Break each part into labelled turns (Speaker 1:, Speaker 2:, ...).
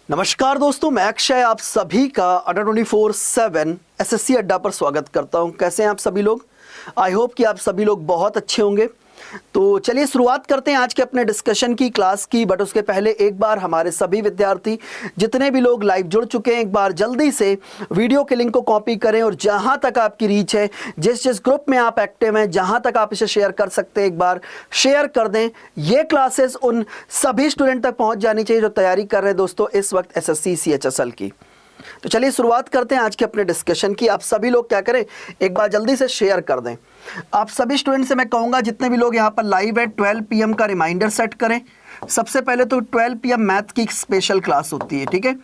Speaker 1: नमस्कार दोस्तों, मैं अक्षय आप सभी का अड्डा 24/7 एसएससी अड्डा पर स्वागत करता हूं। कैसे हैं आप सभी लोग? आई होप कि आप सभी लोग बहुत अच्छे होंगे। तो चलिए शुरुआत करते हैं आज के अपने डिस्कशन की, क्लास की। बट उसके पहले एक बार हमारे सभी विद्यार्थी जितने भी लोग लाइव जुड़ चुके हैं, एक बार जल्दी से वीडियो के लिंक को कॉपी करें और जहां तक आपकी रीच है, जिस जिस ग्रुप में आप एक्टिव हैं, जहां तक आप इसे शेयर कर सकते हैं, एक बार शेयर कर दें। ये क्लासेस उन सभी स्टूडेंट तक पहुंच जानी चाहिए जो तैयारी कर रहे हैं दोस्तों इस वक्त एसएससी सीएचएसएल की। तो चलिए शुरुआत करते हैं आज के अपने डिस्कशन की। आप सभी लोग क्या करें, एक बार जल्दी से शेयर कर दें। आप सभी स्टूडेंट से मैं कहूंगा, जितने भी लोग यहाँ पर लाइव है, 12 PM का रिमाइंडर सेट करें। सबसे पहले तो 12 PM मैथ की स्पेशल क्लास होती है, ठीक है।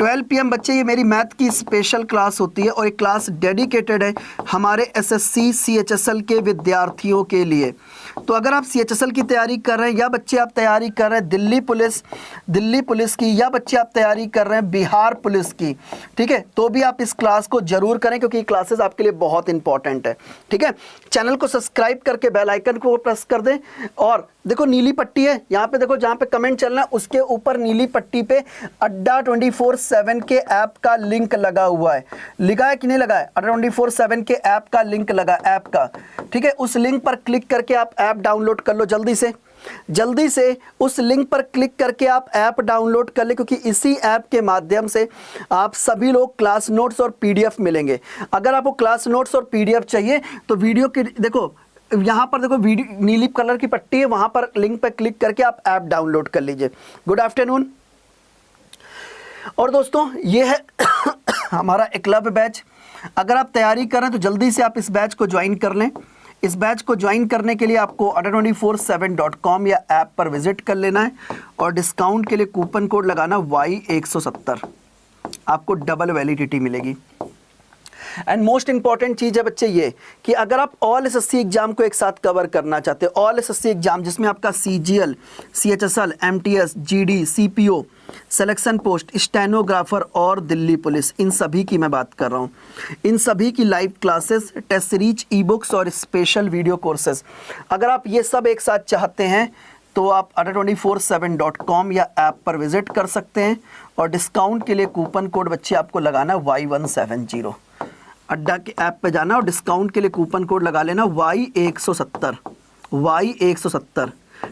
Speaker 1: 12 PM बच्चे, ये मेरी मैथ की स्पेशल क्लास होती है और एक क्लास डेडिकेटेड है हमारे एसएससी सीएचएसएल के विद्यार्थियों के लिए। तो अगर आप सीएचएसएल की तैयारी कर रहे हैं, या बच्चे आप तैयारी कर रहे हैं दिल्ली पुलिस की, या बच्चे आप तैयारी कर रहे हैं बिहार पुलिस की, ठीक है, तो भी आप इस क्लास को जरूर करें क्योंकि ये क्लासेस आपके लिए बहुत इंपॉर्टेंट है, ठीक है। चैनल को सब्सक्राइब करके बेल आइकन को प्रेस कर दें। और देखो नीली पट्टी है यहाँ पे, देखो जहाँ पे कमेंट चल रहा है उसके ऊपर नीली पट्टी पे अड्डा 24/7 के ऐप का लिंक लगा हुआ है। लिखा है कि नहीं लगा है? अड्डा 24/7 के ऐप का लिंक लगा, ऐप का, ठीक है। उस लिंक पर क्लिक करके आप ऐप डाउनलोड कर लो जल्दी से उस लिंक पर क्लिक करके आप ऐप डाउनलोड कर ले, क्योंकि इसी ऐप के माध्यम से आप सभी लोग क्लास नोट्स और पीडीएफ मिलेंगे। अगर आपको क्लास नोट्स और पीडीएफ चाहिए तो वीडियो के देखो यहाँ पर देखो वीडियो नीली कलर की पट्टी है, वहां पर लिंक पर क्लिक करके आप ऐप डाउनलोड कर लीजिए। Good afternoon. और दोस्तों ये है हमारा एकलव्य बैच। अगर आप तैयारी करें तो जल्दी से आप इस बैच को ज्वाइन कर लें। इस बैच को ज्वाइन करने के लिए आपको adda247.com या ऐप पर विजिट कर लेना है और डिस्काउंट के लिए कूपन कोड लगाना Y170, आपको डबल वैलिडिटी मिलेगी। एंड मोस्ट इंपॉर्टेंट चीज है बच्चे ये कि अगर आप ऑल एसएससी एग्जाम को एक साथ कवर करना चाहते हो, ऑल एसएससी एग्जाम जिसमें आपका CGL, CHSL, MTS, GD, CPO, selection post, stenographer और दिल्ली पुलिस, इन सभी की मैं बात कर रहा हूँ। इन सभी की live classes, test series, e books और स्पेशल वीडियो कोर्सेज, अगर आप ये सब एक साथ चाहते हैं तो आप adda247.com या ऐप पर विजिट कर सकते हैं और डिस्काउंट के लिए कूपन कोड बच्चे आपको लगाना Y170। अड्डा के ऐप पे जाना और डिस्काउंट के लिए कूपन कोड लगा लेना Y170,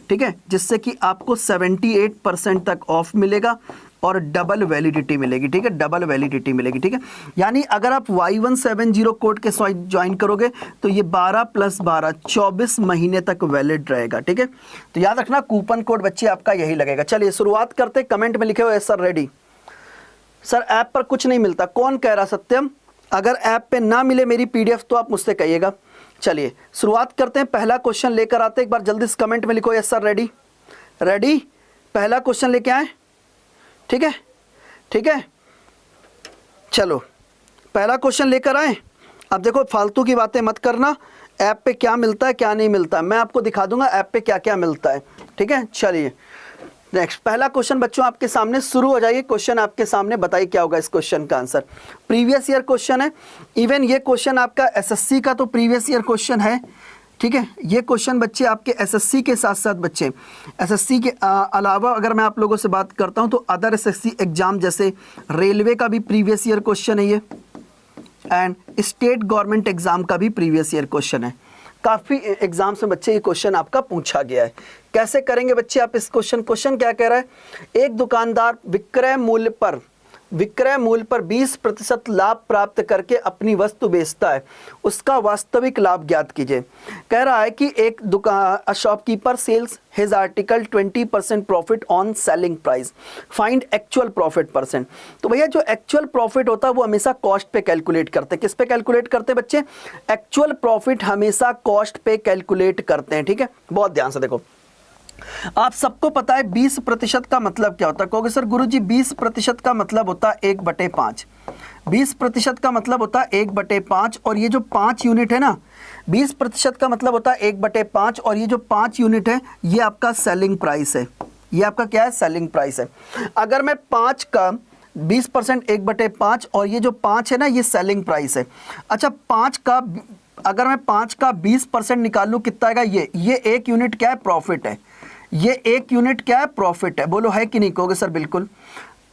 Speaker 1: ठीक है, जिससे कि आपको 78% तक ऑफ मिलेगा और डबल वैलिडिटी मिलेगी, ठीक है, डबल वैलिडिटी मिलेगी, ठीक है। यानी अगर आप Y170 कोड के साथ ज्वाइन करोगे तो ये 12 + 12 24 महीने तक वैलिड रहेगा, ठीक है। तो याद रखना कूपन कोड बच्चे आपका यही लगेगा। चलिए शुरुआत करते। कमेंट में लिखे हुए सर रेडी। सर ऐप पर कुछ नहीं मिलता, कौन कह रहा? सत्यम, अगर ऐप पे ना मिले मेरी पीडीएफ तो आप मुझसे कहिएगा। चलिए शुरुआत करते हैं, पहला क्वेश्चन लेकर आते हैं। एक बार जल्दी से कमेंट में लिखो यस सर रेडी। रेडी, पहला क्वेश्चन लेके आए, ठीक है, ठीक है। चलो पहला क्वेश्चन लेकर आए। अब देखो फालतू की बातें मत करना, ऐप पे क्या मिलता है क्या नहीं मिलता मैं आपको दिखा दूंगा ऐप पे क्या क्या मिलता है, ठीक है। चलिए नेक्स्ट, पहला क्वेश्चन बच्चों आपके सामने शुरू हो जाइए। क्वेश्चन आपके सामने, बताइए क्या होगा इस क्वेश्चन का आंसर। प्रीवियस ईयर क्वेश्चन है। इवन ये क्वेश्चन आपका एसएससी का तो प्रीवियस ईयर क्वेश्चन है, ठीक है। ये क्वेश्चन बच्चे आपके एसएससी के साथ साथ बच्चे एसएससी के अलावा अगर मैं आप लोगों से बात करता हूं तो अदर एसएससी एग्जाम जैसे रेलवे का भी प्रीवियस ईयर क्वेश्चन है ये, एंड स्टेट गवर्नमेंट एग्जाम का भी प्रीवियस ईयर क्वेश्चन है। काफ़ी एग्जाम्स में बच्चे ये क्वेश्चन आपका पूछा गया है। कैसे करेंगे बच्चे आप इस क्वेश्चन क्या कह रहा है? एक दुकानदार विक्रय मूल्य पर 20% लाभ प्राप्त करके अपनी वस्तु बेचता है, उसका वास्तविक लाभ ज्ञात कीजिए। कह रहा है कि एक दुकान shopkeeper sales his article 20% profit on selling price, find actual profit percent. तो भैया जो एक्चुअल प्रॉफिट होता है वो हमेशा कॉस्ट पे कैलकुलेट करते हैं। किस पे कैलकुलेट करते हैं बच्चे? एक्चुअल प्रॉफिट हमेशा कॉस्ट पे कैलकुलेट करते हैं, ठीक है। बहुत ध्यान से देखो, आप सबको पता है 20% का मतलब क्या होता है? कहोगे सर गुरुजी 20% का मतलब होता है 1/5। 20% का मतलब होता है 1/5 और ये जो 5 यूनिट है ना, 20% का मतलब होता है 1/5 और ये जो 5 यूनिट है ये आपका सेलिंग प्राइस है। ये आपका क्या है? सेलिंग प्राइस है। अगर मैं 5 का 20% 1/5 और ये जो 5 है ना ये सेलिंग प्राइस है। अच्छा अगर मैं 5 का 20% निकालूं कितना आएगा? ये 1 यूनिट क्या है? प्रॉफिट है। ये 1 यूनिट क्या है? प्रॉफिट है। बोलो है कि नहीं? कहोगे सर बिल्कुल।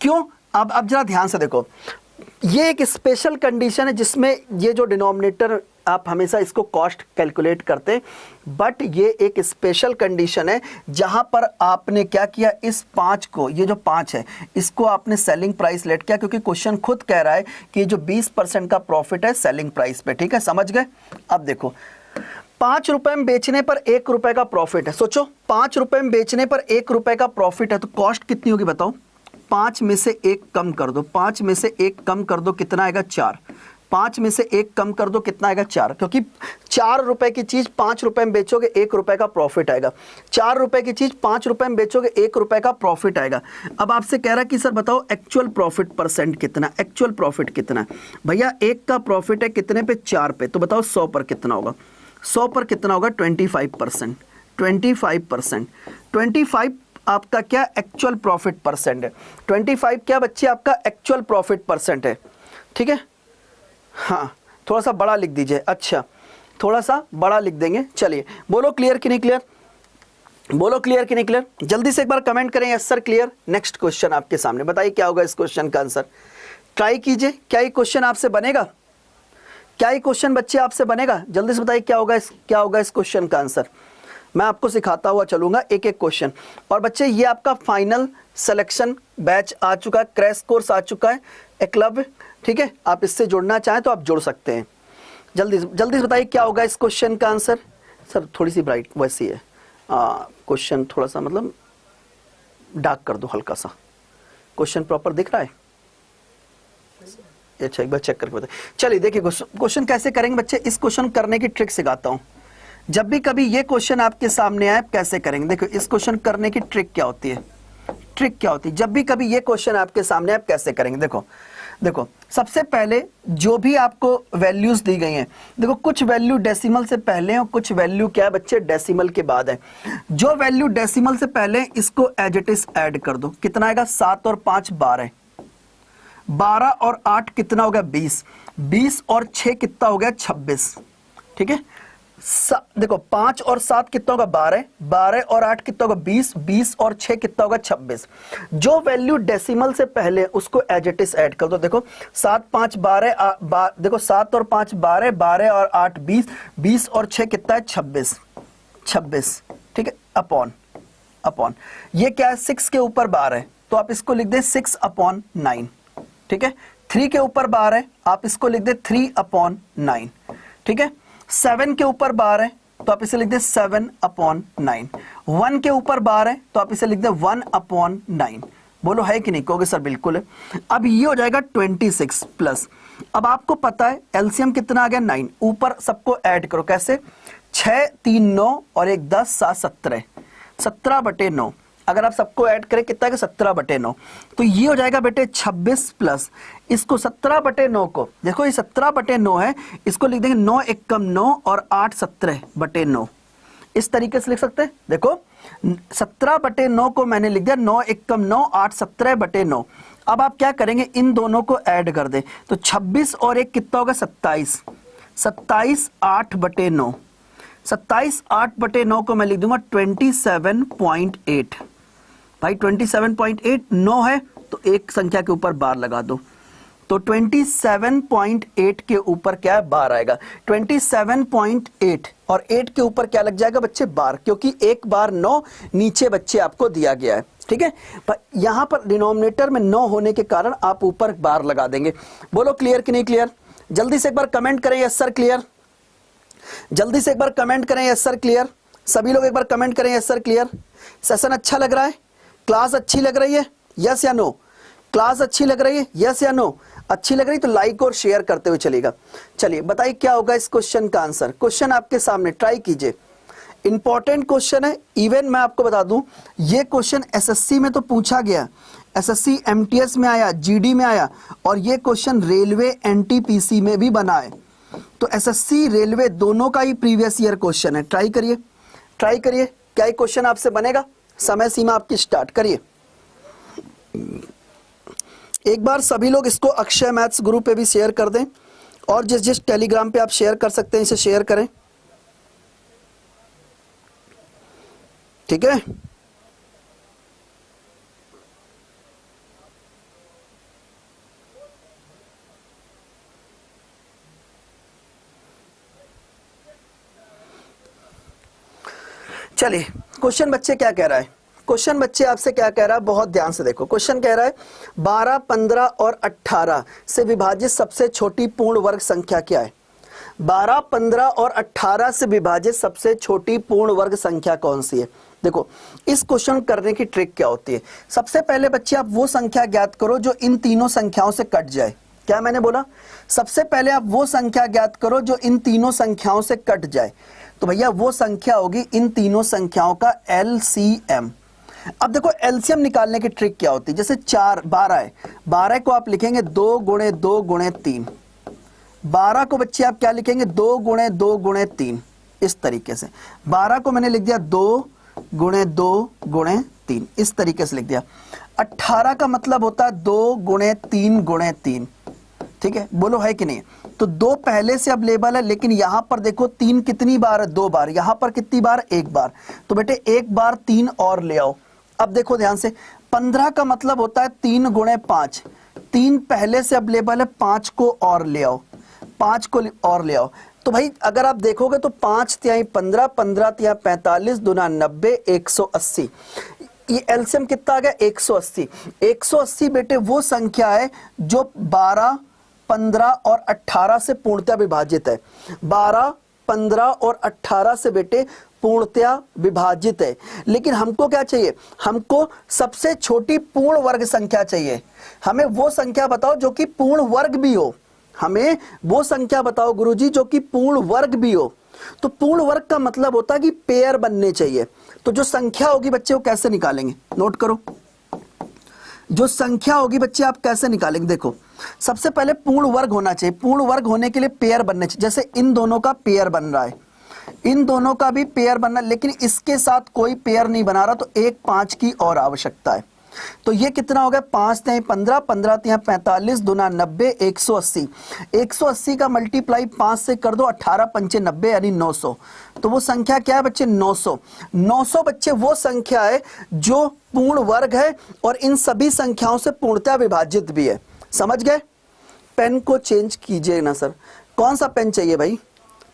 Speaker 1: क्यों? अब जरा ध्यान से देखो, ये एक स्पेशल कंडीशन है जिसमें ये जो डिनोमिनेटर आप हमेशा इसको कॉस्ट कैलकुलेट करते, बट ये एक स्पेशल कंडीशन है जहां पर आपने क्या किया, इस 5 को, ये जो 5 है इसको आपने सेलिंग प्राइस लेट किया, क्योंकि क्वेश्चन खुद कह रहा है कि जो 20% का प्रॉफिट है सेलिंग प्राइस पे। ठीक है, समझ गए? अब देखो 5 रुपए में बेचने पर 1 रुपए का प्रॉफिट है। सोचो 5 रुपए में बेचने पर 1 रुपए का प्रॉफिट है, तो कॉस्ट कितनी होगी बताओ? 5 में से 1 कम कर दो, 5 में से 1 कम कर दो, कितना आएगा? 4। 5 में से 1 कम कर दो, कितना आएगा? 4। क्योंकि 4 रुपए की चीज 5 रुपए में बेचोगे 1 रुपए का प्रॉफिट आएगा। 4 रुपए की चीज 5 रुपए में बेचोगे 1 रुपए का प्रॉफिट आएगा। अब आपसे कह रहा है कि सर बताओ एक्चुअल प्रॉफिट परसेंट कितना, एक्चुअल प्रॉफिट कितना है? भैया 1 का प्रॉफिट है कितने पे? 4 पे। तो बताओ 100 पर कितना होगा? 100 पर कितना होगा? 25%। 25%। 25 आपका क्या एक्चुअल प्रॉफिट परसेंट है। 25 क्या बच्चे आपका एक्चुअल प्रॉफिट परसेंट है। ठीक है, हाँ थोड़ा सा बड़ा लिख दीजिए। अच्छा थोड़ा सा बड़ा लिख देंगे। चलिए बोलो क्लियर कि नहीं क्लियर, बोलो क्लियर कि नहीं क्लियर, जल्दी से एक बार कमेंट करें yes sir clear. Next question आपके सामने, बताइए क्या होगा इस क्वेश्चन का आंसर। ट्राई कीजिए, क्या ये क्वेश्चन आपसे बनेगा? क्या ये क्वेश्चन बच्चे आपसे बनेगा? जल्दी से बताइए क्या होगा इस क्वेश्चन का आंसर। मैं आपको सिखाता हुआ चलूंगा एक एक क्वेश्चन। और बच्चे ये आपका फाइनल सिलेक्शन बैच आ चुका है, क्रैश कोर्स आ चुका है एकलव्य। ठीक है, आप इससे जुड़ना चाहें तो आप जुड़ सकते हैं। जल्दी से बताइए क्या होगा इस क्वेश्चन का आंसर। सर थोड़ी सी ब्राइट वैसी है क्वेश्चन, थोड़ा सा मतलब डार्क कर दो हल्का सा। क्वेश्चन प्रॉपर दिख रहा है? अच्छा एक बार चेक करके बताइए। चलिए देखिए क्वेश्चन कैसे करेंगे बच्चे, इस क्वेश्चन करने की ट्रिक सिखाता हूं। जब भी कभी ये क्वेश्चन आपके सामने आए कैसे करेंगे, देखो इस क्वेश्चन करने की ट्रिक क्या होती है, ट्रिक क्या होती है। जब भी कभी ये क्वेश्चन आपके सामने आप कैसे करेंगे, देखो सबसे पहले जो भी आपको वैल्यूज दी गई हैं, देखो कुछ वैल्यू डेसिमल से पहले और कुछ वैल्यू क्या है बच्चे डेसिमल के बाद है। जो वैल्यू डेसिमल से पहले इसको एज इट इज ऐड कर दो, कितना आएगा? 7 और 5 12, 12 और 8 कितना हो गया? 20, 20 और 6 कितना हो गया? 26। ठीक है, देखो 5 और 7 कितना होगा? 12, 12 और 8 कितना होगा? 20, 20 और 6 कितना होगा? 26। जो वैल्यू डेसिमल से पहले उसको एज इट इज ऐड कर दो। देखो 7 5 12, देखो 7 और 5 12, 12 और 8 20, 20 और 6 कितना है? 26, 26। ठीक है, अपॉन ये क्या है? 6 के ऊपर बार है तो आप इसको लिख दे 6/9। ठीक है, 3 के ऊपर बार है आप इसको लिख दे 3/9। ठीक है, 7 के ऊपर बार है तो आप इसे लिख दे 7/9। 1 के ऊपर बार है तो आप इसे लिख दे 1/9। बोलो है कि नहीं? कहोगे सर बिल्कुल है। अब ये हो जाएगा 26 प्लस, अब आपको पता है एलसीएम कितना आ गया? 9। ऊपर सबको ऐड करो, कैसे? 6 3 9 और 1 10 7 17, 17/9। अगर आप सबको ऐड करें कितना है? 17/9। तो ये हो जाएगा बेटे 26 प्लस इसको 17/9 को, देखो ये 17/9 है, इसको लिख देंगे 9 एकम 9 और 8 17/9। इस तरीके से लिख सकते हैं। देखो 17/9 को मैंने लिख दिया 9 एकम 9 8 17/9। अब आप क्या करेंगे? इन दोनों को ऐड कर दे, तो 26 और 1 कितना होगा? 27, 27 8/9। 27 8/9 को मैं लिख दूंगा 27.8। भाई 27.8 9 है तो एक संख्या के ऊपर बार लगा दो, तो 27.8 के ऊपर क्या है? बार आएगा। 27.8 और 8 के ऊपर क्या लग जाएगा बच्चे? बार, क्योंकि एक बार 9 नीचे बच्चे आपको दिया गया है। ठीक है, पर यहां पर डिनोमिनेटर में 9 होने के कारण आप ऊपर बार लगा देंगे। बोलो क्लियर कि नहीं क्लियर? जल्दी से एक बार कमेंट करें यस सर क्लियर, जल्दी से एक बार कमेंट करें यस सर क्लियर। सभी लोग एक बार कमेंट करें यस सर क्लियर। सेशन अच्छा लग रहा है? क्लास अच्छी लग रही है? यस या नो? क्लास अच्छी लग रही है? यस या नो? अच्छी लग रही तो लाइक और शेयर करते हुए चलेगा। चलिए बताइए क्या होगा इस क्वेश्चन का आंसर। क्वेश्चन आपके सामने, ट्राई कीजिए। इंपॉर्टेंट क्वेश्चन है। इवन मैं आपको बता दूं ये क्वेश्चन एसएससी में तो पूछा गया, एसएससी एमटीएस में आया, जीडी में आया, और ये क्वेश्चन रेलवे एनटीपीसी में भी बना है। तो एसएससी रेलवे दोनों का ही प्रीवियस ईयर क्वेश्चन है। ट्राई करिए, ट्राई करिए, क्या ये क्वेश्चन आपसे बनेगा? समय सीमा आपकी स्टार्ट करिए। एक बार सभी लोग इसको अक्षय मैथ्स ग्रुप पे भी शेयर कर दें, और जिस जिस टेलीग्राम पे आप शेयर कर सकते हैं इसे शेयर करें। ठीक है, चलिए क्वेश्चन बच्चे क्या कह रहा है, क्वेश्चन बच्चे आपसे क्या कह रहा है, बहुत ध्यान से देखो। क्वेश्चन कह रहा है 12, 15 और 18 से विभाजित सबसे छोटी पूर्ण वर्ग संख्या क्या है। 12, 15 और 18 से विभाजित सबसे छोटी पूर्ण वर्ग संख्या कौन सी है। देखो इस क्वेश्चन करने की ट्रिक क्या होती है। सबसे पहले बच्चे आप वो संख्या ज्ञात करो जो इन तीनों संख्याओं से कट जाए। क्या मैंने बोला, सबसे पहले आप वो संख्या ज्ञात करो जो इन तीनों संख्याओं से कट जाए। तो भैया वो संख्या होगी इन तीनों संख्याओं का एलसीएम। अब देखो एलसीएम निकालने की ट्रिक क्या होती है। जैसे 12 है, 12 को आप लिखेंगे 2 गुणे 2 गुणे 3। 12 को बच्चे आप क्या लिखेंगे, 2 गुणे 2 गुणे 3। इस तरीके से 12 को मैंने लिख दिया 2 गुणे 2 गुणे 3, इस तरीके से लिख दिया। 18 का मतलब होता है 2 गुणे 3 गुणे 3। ठीक है, बोलो है कि नहीं। तो 2 पहले से अवेलेबल है, लेकिन यहां पर देखो 3 कितनी बार है, 2 बार। यहां पर कितनी बार, 1 बार। तो बेटे 1 बार 3 और ले आओ। अब देखो ध्यान से, 15 का मतलब होता है 3 गुणे 5। 3 पहले से अवेलेबल है, 5 को और ले आओ, 5 को और ले आओ। तो भाई अगर आप देखोगे तो 5 तिहाई 15, 15 तिहाई 45, दूना 90, 180। ये एलसीएम कितना आ गया, 180। 180 बेटे वो संख्या है जो 12, 15 और 18 से पूर्णतया विभाजित है। 12, 15 और 18 से बेटे पूर्णतया विभाजित है। लेकिन हमको क्या चाहिए, हमको सबसे छोटी पूर्ण वर्ग संख्या चाहिए। हमें वो संख्या बताओ जो कि पूर्ण वर्ग भी हो। हमें वो संख्या बताओ गुरुजी जो कि पूर्ण वर्ग भी हो। तो पूर्ण वर्ग का मतलब होता है कि पेयर बनने चाहिए। तो जो संख्या होगी बच्चे वो कैसे निकालेंगे, नोट करो। जो संख्या होगी बच्चे आप कैसे निकालेंगे, देखो सबसे पहले पूर्ण वर्ग होना चाहिए। पूर्ण वर्ग होने के लिए पेयर बनने चाहिए। जैसे इन दोनों का पेयर बन रहा है, इन दोनों का भी पेयर बनना, लेकिन इसके साथ कोई पेयर नहीं बना रहा, तो एक 5 की और आवश्यकता है। तो ये कितना हो गया, 5 तिहाई 15, 15 तिहाई 45, दूना 90, 180। 180 का मल्टीप्लाई 5 से कर दो, 18 पंचे 90 यानी 900। तो वो संख्या क्या है बच्चे, 900। 900 बच्चे वो संख्या है जो पूर्ण वर्ग है और इन सभी संख्याओं से पूर्णतया विभाजित भी है। समझ गए। पेन को चेंज कीजिए ना सर, कौन सा पेन चाहिए भाई,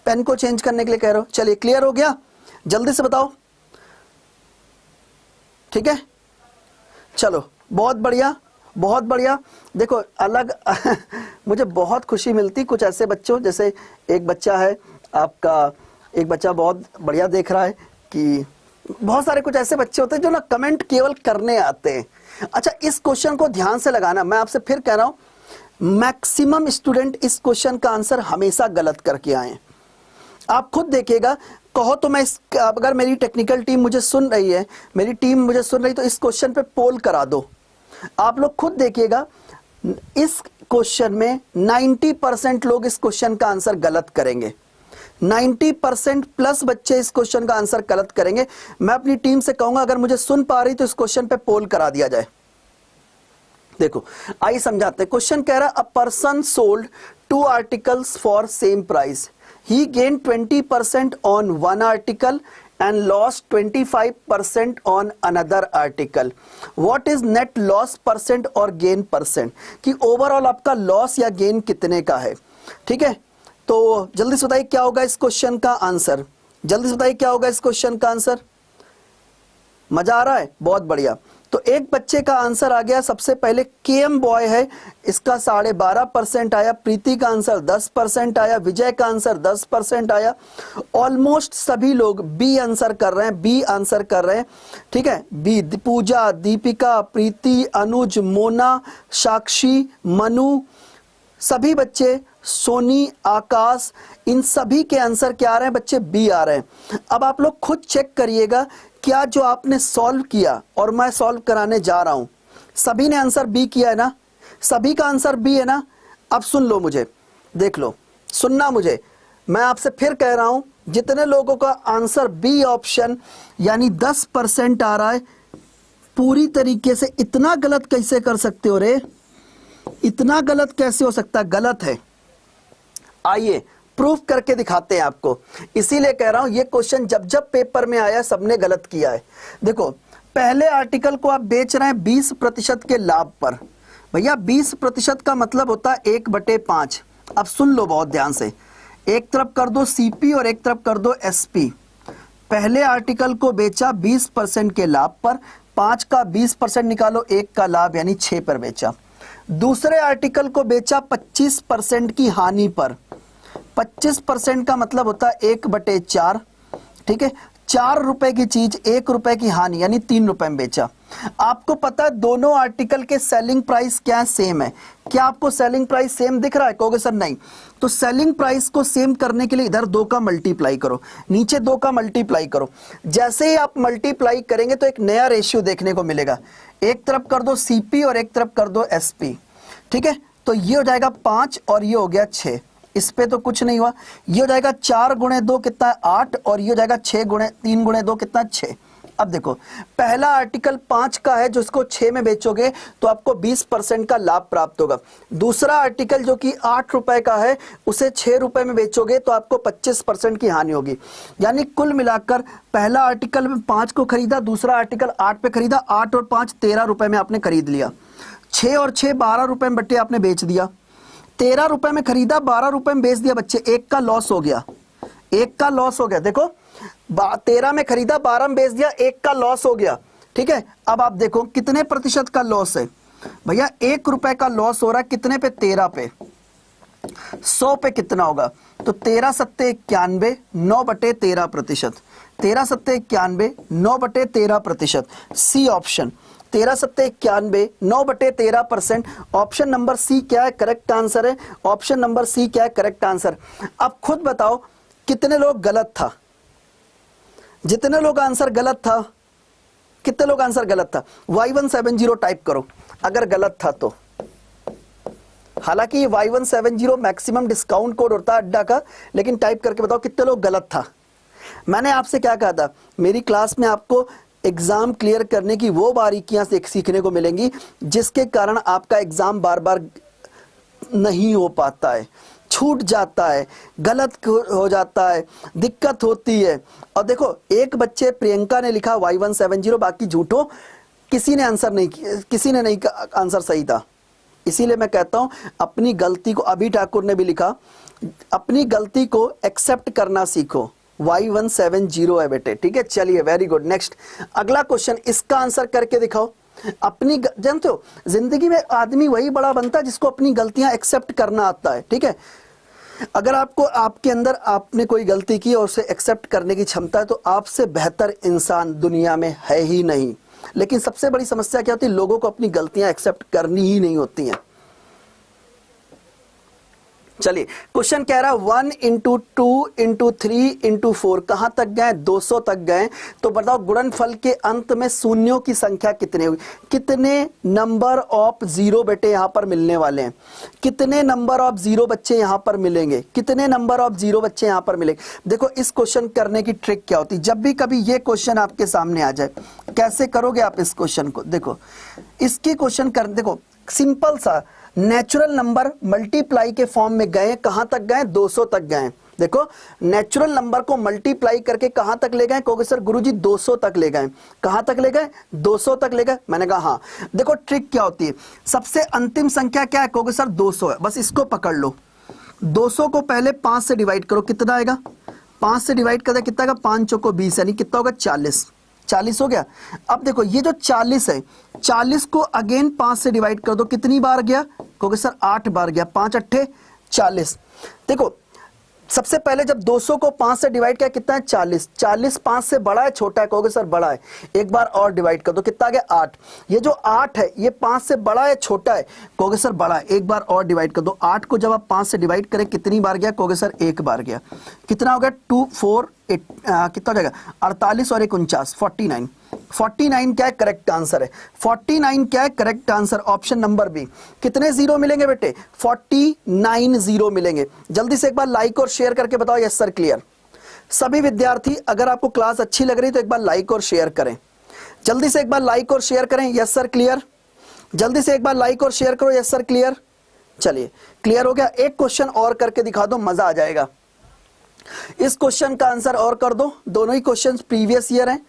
Speaker 1: पेन को चेंज करने के लिए कह रहे हो। चलिए क्लियर हो गया, जल्दी से बताओ। ठीक है, चलो बहुत बढ़िया, बहुत बढ़िया। देखो अलग मुझे बहुत खुशी मिलती कुछ ऐसे बच्चों, जैसे एक बच्चा है आपका, एक बच्चा बहुत बढ़िया देख रहा है कि बहुत सारे कुछ ऐसे बच्चे होते हैं जो ना कमेंट केवल करने आते हैं। अच्छा इस क्वेश्चन को ध्यान से लगाना, मैं आपसे फिर कह रहा हूं, मैक्सिमम स्टूडेंट इस क्वेश्चन का आंसर हमेशा गलत करके आए। आप खुद देखिएगा, कहो तो मैं अगर मेरी टेक्निकल टीम मुझे सुन रही है, मेरी टीम मुझे सुन रही, तो इस क्वेश्चन पे पोल करा दो। आप लोग खुद देखिएगा, इस क्वेश्चन में 90% लोग इस क्वेश्चन का आंसर गलत करेंगे। 90% प्लस बच्चे इस क्वेश्चन का आंसर गलत करेंगे। मैं अपनी टीम से कहूंगा अगर मुझे सुन पा रही तो इस क्वेश्चन पे पोल करा दिया जाए। देखो आइए समझाते हैं। क्वेश्चन कह रहा है, a person sold 2 articles for same price. He gained 20% on one article and lost 25% on another article. What is net loss percent और gain percent? कि ओवरऑल आपका लॉस या गेन कितने का है। ठीक है, तो जल्दी से बताइए क्या होगा इस क्वेश्चन का आंसर। जल्दी से बताइए क्या होगा इस क्वेश्चन का आंसर। मजा आ रहा है, बहुत बढ़िया। तो एक बच्चे का आंसर आ गया, सबसे पहले केएम बॉय है, इसका 12.5% आया। प्रीति का आंसर 10% आया। विजय का आंसर 10% आया। ऑलमोस्ट सभी लोग बी आंसर कर रहे हैं, बी आंसर कर रहे हैं। ठीक है, बी। पूजा, दीपिका, प्रीति, अनुज, मोना, साक्षी, मनु, सभी बच्चे, सोनी, आकाश, इन सभी के आंसर क्या आ रहे हैं बच्चे, बी आ रहे हैं। अब आप लोग खुद चेक करिएगा, क्या जो आपने सॉल्व किया और मैं सॉल्व कराने जा रहा हूं, सभी ने आंसर बी किया है ना, सभी का आंसर बी है ना। अब सुन लो मुझे, देख लो, सुनना मुझे, मैं आपसे फिर कह रहा हूं, जितने लोगों का आंसर बी ऑप्शन यानी 10% आ रहा है, पूरी तरीके से इतना गलत कैसे कर सकते हो रे, इतना गलत कैसे हो सकता है, गलत है। आइए प्रूफ करके दिखाते हैं आपको। इसीलिए कह रहा हूं ये क्वेश्चन जब जब पेपर में आया सबने गलत किया है। देखो पहले आर्टिकल को आप बेच रहे हैं 20% के लाभ पर। भैया 20% का मतलब होता है 1/5। अब सुन लो बहुत ध्यान से, एक तरफ कर दो सीपी और एक तरफ कर दो एसपी। पहले आर्टिकल को बेचा 20% के लाभ पर, 5 का 20% निकालो, 1 का लाभ यानी 6 पर बेचा। दूसरे आर्टिकल को बेचा 25% की हानि पर, 25% का मतलब होता है 1/4, ठीक है। 4 रुपए की चीज 1 रुपए की हानि यानी 3 रुपए में बेचा। आपको पता है दोनों आर्टिकल के सेलिंग प्राइस क्या सेम है? क्या आपको सेलिंग प्राइस सेम दिख रहा है? कहोगे सर नहीं। तो सेलिंग प्राइस को सेम करने के लिए इधर 2 का मल्टीप्लाई करो, नीचे 2 का मल्टीप्लाई करो। जैसे ही आप मल्टीप्लाई करेंगे तो एक नया रेशियो देखने को मिलेगा। एक तरफ कर दो सीपी और एक तरफ कर दो एसपी, ठीक है। तो ये हो जाएगा 5 और ये हो गया 6, इस पे तो कुछ नहीं हुआ। ये हो जाएगा 4 गुणे 2 कितना है 8, और ये हो जाएगा 3 गुणे 2 कितना 6। अब देखो पहला आर्टिकल 5 का है जो इसको 6 में बेचोगे तो आपको 20% का लाभ प्राप्त होगा। दूसरा आर्टिकल जो कि 8 रुपए का है उसे 6 रुपए में बेचोगे तो आपको 25% की हानि होगी। यानी कुल मिलाकर पहला आर्टिकल में 5 को खरीदा, दूसरा आर्टिकल 8 पे खरीदा, 8 और 5 13 रुपए में आपने खरीद लिया। 6 और 6 12 रुपए में बट्टे आपने बेच दिया। 13 रुपए में खरीदा, 12 रुपए में बेच दिया बच्चे, 1 का लॉस हो गया, 1 का लॉस हो गया। देखो 13 में खरीदा, 12 में बेच दिया, 1 का लॉस हो गया, ठीक है। अब आप देखो कितने प्रतिशत का लॉस है भैया? 1 रुपए का लॉस हो रहा है कितने पे? 13 पे। 100 पे कितना होगा? तो 13 सत्ते 91, 9/13%। 13 सत्ते 91, 9/13%। सी ऑप्शन 13 सत्ते 91, 9/13%। ऑप्शन नंबर सी क्या है? करेक्ट आंसर है। ऑप्शन नंबर सी क्या है? Correct answer. अब खुद बताओ कितने लोग गलत था? जितने लोग आंसर गलत था, कितने लोग आंसर गलत था? Y170 टाइप करो अगर गलत था तो। हालांकि Y170 मैक्सिमम डिस्काउंट कोड होता है अड्डा का, लेकिन टाइप करके बताओ कितने लोग गलत था। मैंने आपसे क्या कहा था? मेरी क्लास में आपको एग्जाम क्लियर करने की वो बारीकियां सीखने को मिलेंगी जिसके कारण आपका एग्जाम बार बार नहीं हो पाता है, छूट जाता है, गलत हो जाता है, दिक्कत होती है। और देखो एक बच्चे प्रियंका ने लिखा Y170, बाकी झूठो किसी ने आंसर नहीं किया, किसी ने नहीं आंसर सही था। इसीलिए मैं कहता हूं अपनी गलती को, अभी ठाकुर ने भी लिखा, अपनी गलती को एक्सेप्ट करना सीखो। Y170 है बेटे, ठीक है। चलिए वेरी गुड। नेक्स्ट अगला क्वेश्चन, इसका आंसर करके दिखाओ। अपनी जानते हो जिंदगी में आदमी वही बड़ा बनता है जिसको अपनी गलतियां एक्सेप्ट करना आता है, ठीक है। अगर आपको आपके अंदर आपने कोई गलती की और उसे एक्सेप्ट करने की क्षमता है तो आपसे बेहतर इंसान दुनिया में है ही नहीं। लेकिन सबसे बड़ी समस्या क्या होती है? लोगों को अपनी गलतियां एक्सेप्ट करनी ही नहीं होती हैं। चलिए क्वेश्चन कह रहा है 1 × 2 × 3 × 4 कहां तक गए? 200 तक गए। तो बताओ गुणनफल के अंत में शून्यों की संख्या कितनी हुई? कितने नंबर ऑफ जीरो बेटे यहां पर मिलने वाले हैं? कितने नंबर ऑफ जीरो बच्चे यहां पर मिलेंगे? कितने नंबर ऑफ जीरो बच्चे यहां पर मिलेंगे? देखो इस क्वेश्चन करने की ट्रिक क्या होती है? जब भी कभी ये क्वेश्चन आपके सामने आ जाए, कैसे करोगे आप इस क्वेश्चन को? देखो इसकी क्वेश्चन कर, देखो सिंपल सा नेचुरल नंबर मल्टीप्लाई के फॉर्म में गए, कहां तक गए? 200 तक गए। देखो नेचुरल नंबर को मल्टीप्लाई करके कहां तक ले गए? कहोगे सर गुरुजी 200 तक ले गए। कहां तक ले गए? 200 तक ले गए। मैंने कहा हां। देखो ट्रिक क्या होती है, सबसे अंतिम संख्या क्या है? कहोगे सर 200 है। बस इसको पकड़ लो। 200 को पहले 5 से डिवाइड करो, कितना आएगा? 5 से डिवाइड करते कितना आएगा? 5 चौको 20 यानी कितना होगा? 40। 40 हो गया। अब देखो ये जो 40 है, 40 को अगेन 5 से डिवाइड कर दो, कितनी बार गया? कहोगे सर 8 बार गया। 5 8 40। देखो सबसे पहले जब 200 को 5 से डिवाइड किया कितना है? 40। 40 5 से बड़ा है छोटा है? कहोगे सर बड़ा है। एक बार और डिवाइड कर दो, कितना आ गया? 8। ये जो 8 है ये 5 से बड़ा है छोटा है? कहोगे सर बड़ा है। एक बार और डिवाइड कर दो। 8 को जब आप 5 से डिवाइड करें कितनी बार गया? कहोगे सर 1 बार गया। कितना हो गया? 2 4 8 कितना हो जाएगा? 48 और 1 49, 49। 49 क्या है? करेक्ट आंसर है। 49 क्या है? Correct answer option number B. कितने जीरो मिलेंगे बेटे? 49 जीरो मिलेंगे। जल्दी से एक बार लाइक और शेयर करके बताओ यस सर क्लियर। सभी विद्यार्थी अगर आपको क्लास अच्छी लग रही तो एक बार लाइक और शेयर करें। जल्दी से एक बार लाइक और शेयर करें। Yes sir clear. जल्दी से एक बार लाइक और शेयर करो। Yes sir clear. चलिए क्लियर हो गया। एक क्वेश्चन और करके दिखा दो, मजा आ जाएगा। इस क्वेश्चन का आंसर और कर दो। दोनों ही क्वेश्चन प्रीवियस ईयर हैं।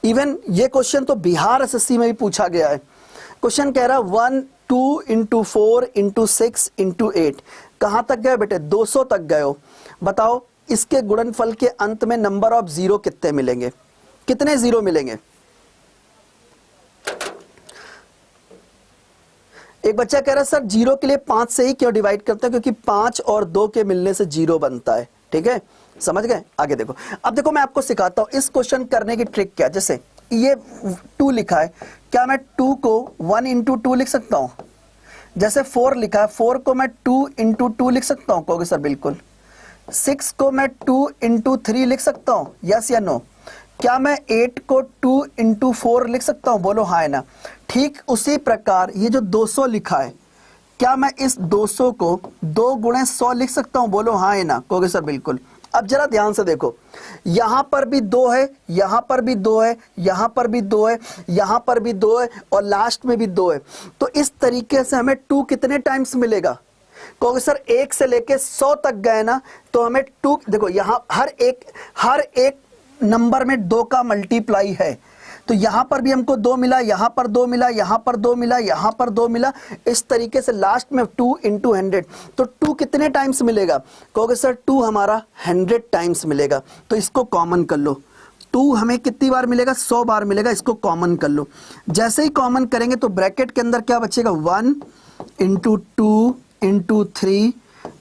Speaker 1: इवन ये क्वेश्चन तो बिहार एसएससी में भी पूछा गया है। क्वेश्चन कह रहा है 1 2 × 4 × 6 × 8 कहां तक गए बेटे? 200 तक गए हो। बताओ इसके गुणनफल के अंत में नंबर ऑफ जीरो कितने मिलेंगे, कितने जीरो मिलेंगे? एक बच्चा कह रहा है सर जीरो के लिए 5 से ही क्यों डिवाइड करते हैं, क्योंकि 5 और 2 के मिलने से जीरो बनता है। ठीक है, समझ गए? आगे देखो, अब देखो मैं आपको सिखाता हूं इस क्वेश्चन करने की ट्रिक क्या। जैसे ये 2 लिखा है, क्या मैं 2 को 1 इंटू 2 लिख सकता हूं? जैसे 4 लिखा है, 4 को मैं 2 इंटू 2 लिख सकता हूं? कहोगे सर बिल्कुल। 6 को मैं 2 इंटू 3 लिख सकता हूं? यस या नो? क्या मैं 8 को 2 इंटू 4 लिख सकता हूं? बोलो हाँ है ना। ठीक उसी प्रकार ये जो 200 लिखा है, क्या मैं इस 200 को 2 गुणे 100 लिख सकता हूं? बोलो हाँ है ना। कहोगे सर बिल्कुल। अब जरा ध्यान से देखो, यहां पर भी 2 है, यहां पर भी 2 है, यहां पर भी 2 है, यहां पर भी 2 है और लास्ट में भी 2 है। तो इस तरीके से हमें 2 कितने टाइम्स मिलेगा? कहोगे सर 1 से लेके 100 तक गए ना, तो हमें 2, देखो यहां हर एक नंबर में 2 का मल्टीप्लाई है, तो यहां पर भी हमको 2 मिला, यहां पर 2 मिला, यहां पर 2 मिला, यहां पर 2 मिला, इस तरीके से लास्ट में 2 इंटू 100। तो 2 कितने टाइम्स मिलेगा? कहोगे सर 2 हमारा 100 टाइम्स मिलेगा। तो इसको कॉमन कर लो, 2 हमें कितनी बार मिलेगा? 100 बार मिलेगा। इसको कॉमन कर लो। जैसे ही कॉमन करेंगे तो ब्रैकेट के अंदर क्या बचेगा? 1 into 2 into 3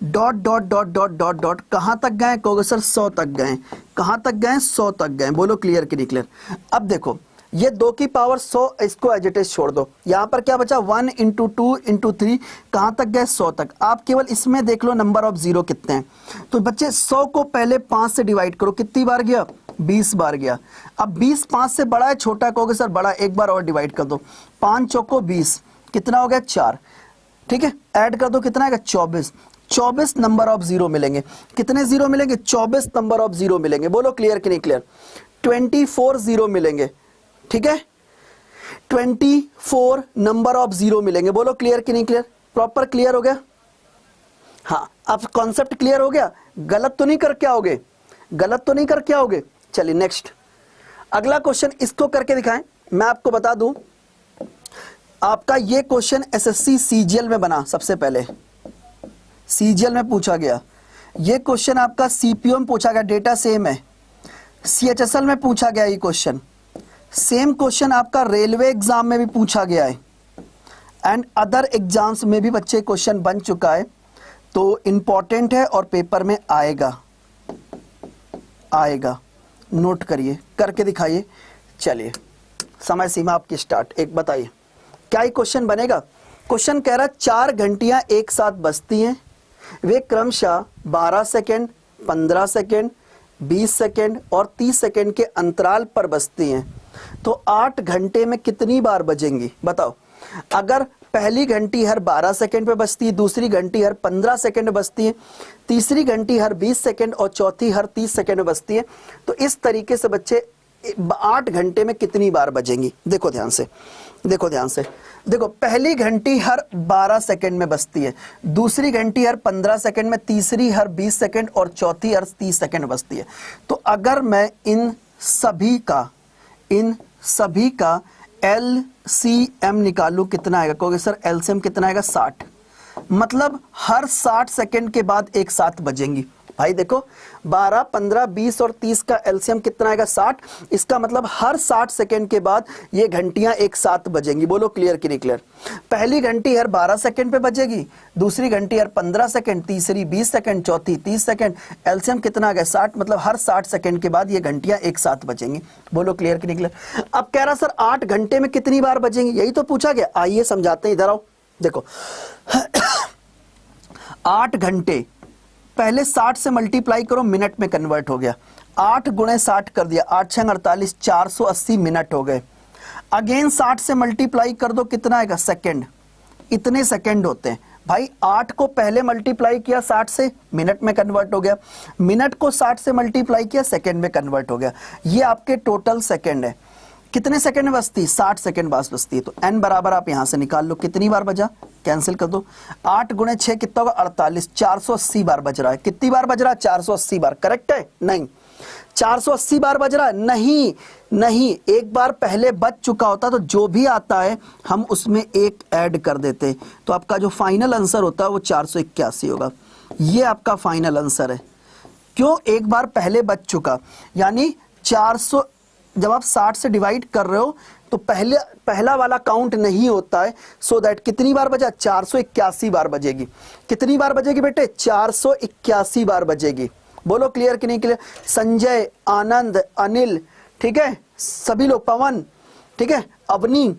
Speaker 1: dot dot dot dot dot dot. कहां तक गए? कहोगे सर 100 तक गए। कहां तक गए? 100 तक गए। बोलो क्लियर कि नहीं क्लियर? अब देखो ये 2 की पावर 100, इसको एज इट इज छोड़ दो। यहां पर क्या बचा? 1 इंटू 2 इंटू 3, कहां तक गए? 100 तक। आप केवल इसमें देख लो नंबर ऑफ जीरो कितने हैं। तो बच्चे 100 को पहले 5 से डिवाइड करो, कितनी बार गया? 20 बार गया। अब 20 5 से बड़ा है छोटा? कहोगे सर बड़ा। एक बार और डिवाइड कर दो, 5 चौको 20, कितना हो गया? 4। ठीक है, ऐड कर दो, कितना आएगा? 24। 24 नंबर ऑफ जीरो मिलेंगे। कितने जीरो मिलेंगे? 24 नंबर ऑफ जीरो मिलेंगे। बोलो क्लियर कि नहीं क्लियर? 24 जीरो मिलेंगे। ठीक है, 24 नंबर ऑफ जीरो मिलेंगे। बोलो क्लियर कि नहीं क्लियर? प्रॉपर क्लियर हो गया? हाँ, अब कॉन्सेप्ट क्लियर हो गया? गलत तो नहीं करके आओगे? गलत तो नहीं करके आओगे? चलिए नेक्स्ट अगला क्वेश्चन, इसको करके दिखाएं। मैं आपको बता दूं, आपका ये क्वेश्चन एसएससी सीजीएल में बना। सबसे पहले सीजीएल में पूछा गया ये क्वेश्चन, आपका सीपीओ में पूछा गया, डेटा सेम है। सीएचएसएल में पूछा गया ये क्वेश्चन, सेम क्वेश्चन आपका रेलवे एग्जाम में भी पूछा गया है, एंड अदर एग्जाम्स में भी बच्चे क्वेश्चन बन चुका है। तो इंपॉर्टेंट है और पेपर में आएगा, आएगा। नोट करिए, करके दिखाइए। चलिए समय सीमा आपकी स्टार्ट। एक बताइए क्या ये क्वेश्चन बनेगा? क्वेश्चन कह रहा है 4 घंटियां एक साथ बजती हैं, वे क्रमशः 12 सेकेंड, 15 सेकेंड, 20 सेकेंड और 30 सेकेंड के अंतराल पर बजती हैं। तो 8 घंटे में कितनी बार बजेंगी? बताओ। अगर पहली घंटी हर 12 सेकेंड पे बजती है, दूसरी घंटी हर 15 सेकेंड बजती है, तीसरी घंटी हर 20 सेकेंड और चौथी हर 30 सेकेंड बजती है, तो इस तरीके से बच्चे 8 घंटे में कितनी बार बजेंगी? देखो ध्यान से, देखो ध्यान से। देखो पहली घंटी हर 12 सेकेंड में बजती है, दूसरी घंटी हर 15 सेकेंड में, तीसरी हर 20 सेकेंड और चौथी हर 30 सेकेंड बजती है। तो अगर मैं इन सभी का LCM निकालूं, कितना आएगा? कहोगे सर LCM कितना आएगा? 60। मतलब हर 60 सेकेंड के बाद एक साथ बजेंगी। भाई देखो 12, 15, 20 और 30 का एलसीएम कितना आएगा? 60। इसका मतलब हर 60 सेकेंड के बाद ये घंटियां एक साथ बजेंगी। बोलो क्लियर कि नहीं क्लियर? पहली घंटी हर 12 सेकेंड पे बजेगी, दूसरी घंटी हर 15 सेकेंड, तीसरी 20 सेकेंड, चौथी 30 सेकेंड। एलसीएम कितना आ गया? 60। मतलब हर 60 सेकेंड के बाद ये घंटियां एक साथ बजेंगी। बोलो क्लियर कि नहीं क्लियर? अब कह रहा सर 8 घंटे में कितनी बार बजेंगी? यही तो पूछा गया। आइए समझाते हैं, इधर आओ। देखो 8 घंटे, पहले 60 से मल्टीप्लाई करो, मिनट में कन्वर्ट हो गया। 8 गुणे 60 कर दिया, 8 6 48, 480 मिनट हो गए। अगेन 60 से मल्टीप्लाई कर दो, कितना आएगा? सेकंड। इतने सेकंड होते हैं भाई। 8 को पहले मल्टीप्लाई किया 60 से, मिनट में कन्वर्ट हो गया। मिनट को 60 से मल्टीप्लाई किया, सेकंड में कन्वर्ट हो गया। ये आपके टोटल सेकंड है। कितने सेकंड में बजती? 60 सेकंड बाद बजती है। तो n बराबर आप यहां से निकाल लो, कितनी बार बजा? कैंसिल कर दो। 8 गुणे 6 कितना होगा? 48। 480 बार बज रहा है। कितनी बार बज रहा है? 480 बार। करेक्ट है? नहीं, 480 बार बज रहा है? नहीं नहीं, एक बार पहले बज चुका होता तो जो भी आता है हम उसमें एक ऐड कर देते, तो आपका जो फाइनल आंसर होता है वो 481 होगा। ये आपका फाइनल आंसर है। क्यों? एक बार पहले बच चुका, यानी 400 जब आप 60 से डिवाइड कर रहे हो तो पहला वाला काउंट नहीं होता है, सो दैट कितनी बार बजा? 481 बार बजेगी। कितनी बार बजेगी बेटे? 481 बार बजेगी। बोलो क्लियर कि नहीं क्लियर? संजय, आनंद, अनिल, ठीक है, सभी लोग, पवन, ठीक है, अवनी,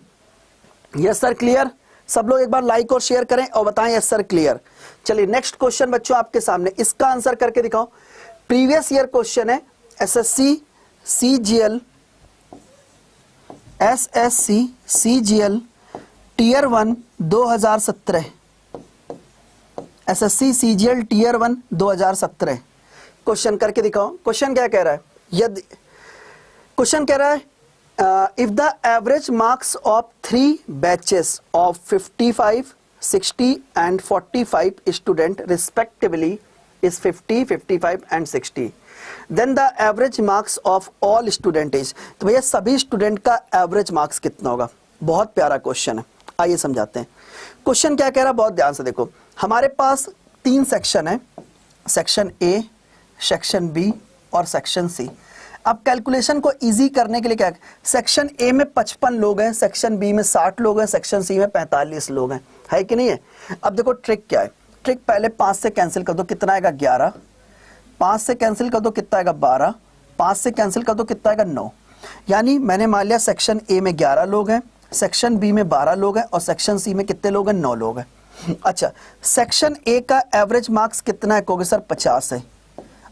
Speaker 1: यस सर क्लियर। सब लोग एक बार लाइक और शेयर करें और बताएं यस सर क्लियर। चलिए नेक्स्ट क्वेश्चन बच्चों आपके सामने, इसका आंसर करके दिखाओ। प्रीवियस ईयर क्वेश्चन है, SSC CGL tier 1 2017, SSC CGL tier 1 2017 question करके दिखाओ। क्वेश्चन क्या कह रहा है? यदि क्वेश्चन कह रहा है if the average marks of 3 batches of 55, 60 and 45 student respectively is 50, 55 and 60, then the average marks of all student is, तो भैया सभी स्टूडेंट का एवरेज मार्क्स कितना होगा? बहुत प्यारा क्वेश्चन है, आइए समझाते हैं। क्वेश्चन क्या कह रहा है, बहुत ध्यान से देखो। हमारे पास 3 सेक्शन है, सेक्शन ए, सेक्शन बी और सेक्शन सी। अब कैलकुलेशन को इजी करने के लिए क्या, सेक्शन ए में 55 लोग हैं, सेक्शन बी में 60 लोग हैं, सेक्शन सी में 45 लोग हैं, है कि नहीं है? अब देखो ट्रिक क्या है। ट्रिक पहले 5 से कैंसिल कर दो, कितना आएगा? 11। 5 से कैंसिल कर दो, कितना आएगा? 12। 5 से कैंसिल कर दो, कितना आएगा? 9। यानी मैंने मान लिया सेक्शन ए में 11 लोग हैं, सेक्शन बी में 12 लोग हैं और सेक्शन सी में कितने लोग हैं? 9 लोग हैं। अच्छा, सेक्शन ए का एवरेज मार्क्स कितना है? कहोगे सर 50 है।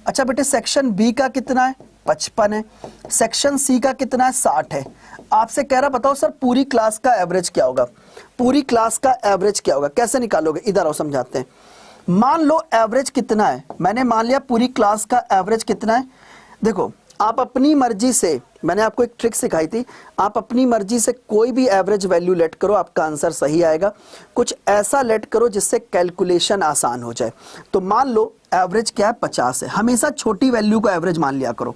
Speaker 1: अच्छा बेटे, सेक्शन बी का कितना है? 55 है। सेक्शन सी का कितना है? 60 है। आपसे कह रहा बताओ सर पूरी क्लास का एवरेज क्या होगा? पूरी क्लास का एवरेज क्या होगा? कैसे निकालोगे? इधर आओ समझाते हैं। मान लो एवरेज कितना है, मैंने मान लिया पूरी क्लास का एवरेज कितना है। देखो आप अपनी मर्जी से, मैंने आपको एक ट्रिक सिखाई थी, आप अपनी मर्जी से कोई भी एवरेज वैल्यू लेट करो, आपका आंसर सही आएगा। कुछ ऐसा लेट करो जिससे कैलकुलेशन आसान हो जाए। तो मान लो एवरेज क्या है? 50 है। हमेशा छोटी वैल्यू को एवरेज मान लिया करो,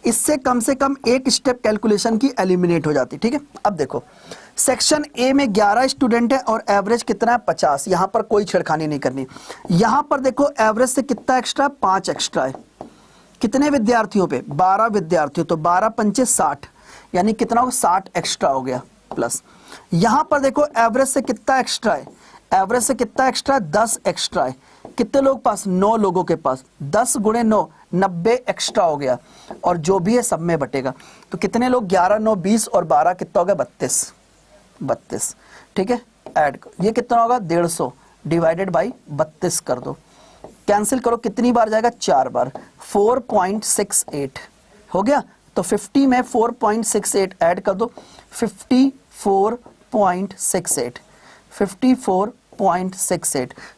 Speaker 1: इससे कम से कम एक स्टेप कैलकुलेशन की एलिमिनेट हो जाती, ठीक है। अब देखो सेक्शन ए में 11 स्टूडेंट है और एवरेज कितना है? 50। यहां पर कोई छेड़खानी नहीं करनी। यहां पर देखो एवरेज से कितना एक्स्ट्रा? 5 एक्स्ट्रा है। कितने विद्यार्थियों पे? 12 विद्यार्थियों, तो 12 पंचे 60, यानी कितना हो? 60 एक्स्ट्रा हो गया प्लस। यहां पर देखो एवरेज से कितना एक्स्ट्रा है? एवरेज से कितना एक्स्ट्रा? 10 एक्स्ट्रा है। कितने लोग पास? 9 लोगों के पास। 10 गुणे 9, 90 एक्स्ट्रा हो गया और जो भी है सब में बटेगा। तो कितने लोग? 11, 9, 20 और 12 कितना हो गया? 32, ठीक है। ऐड ये कितना होगा? 150 डिवाइडेड बाई 32 कर दो, कैंसिल करो, कितनी बार जाएगा? 4 बार। 4.68 हो गया। तो 50 में 4.68 ऐड कर दो, 54.68,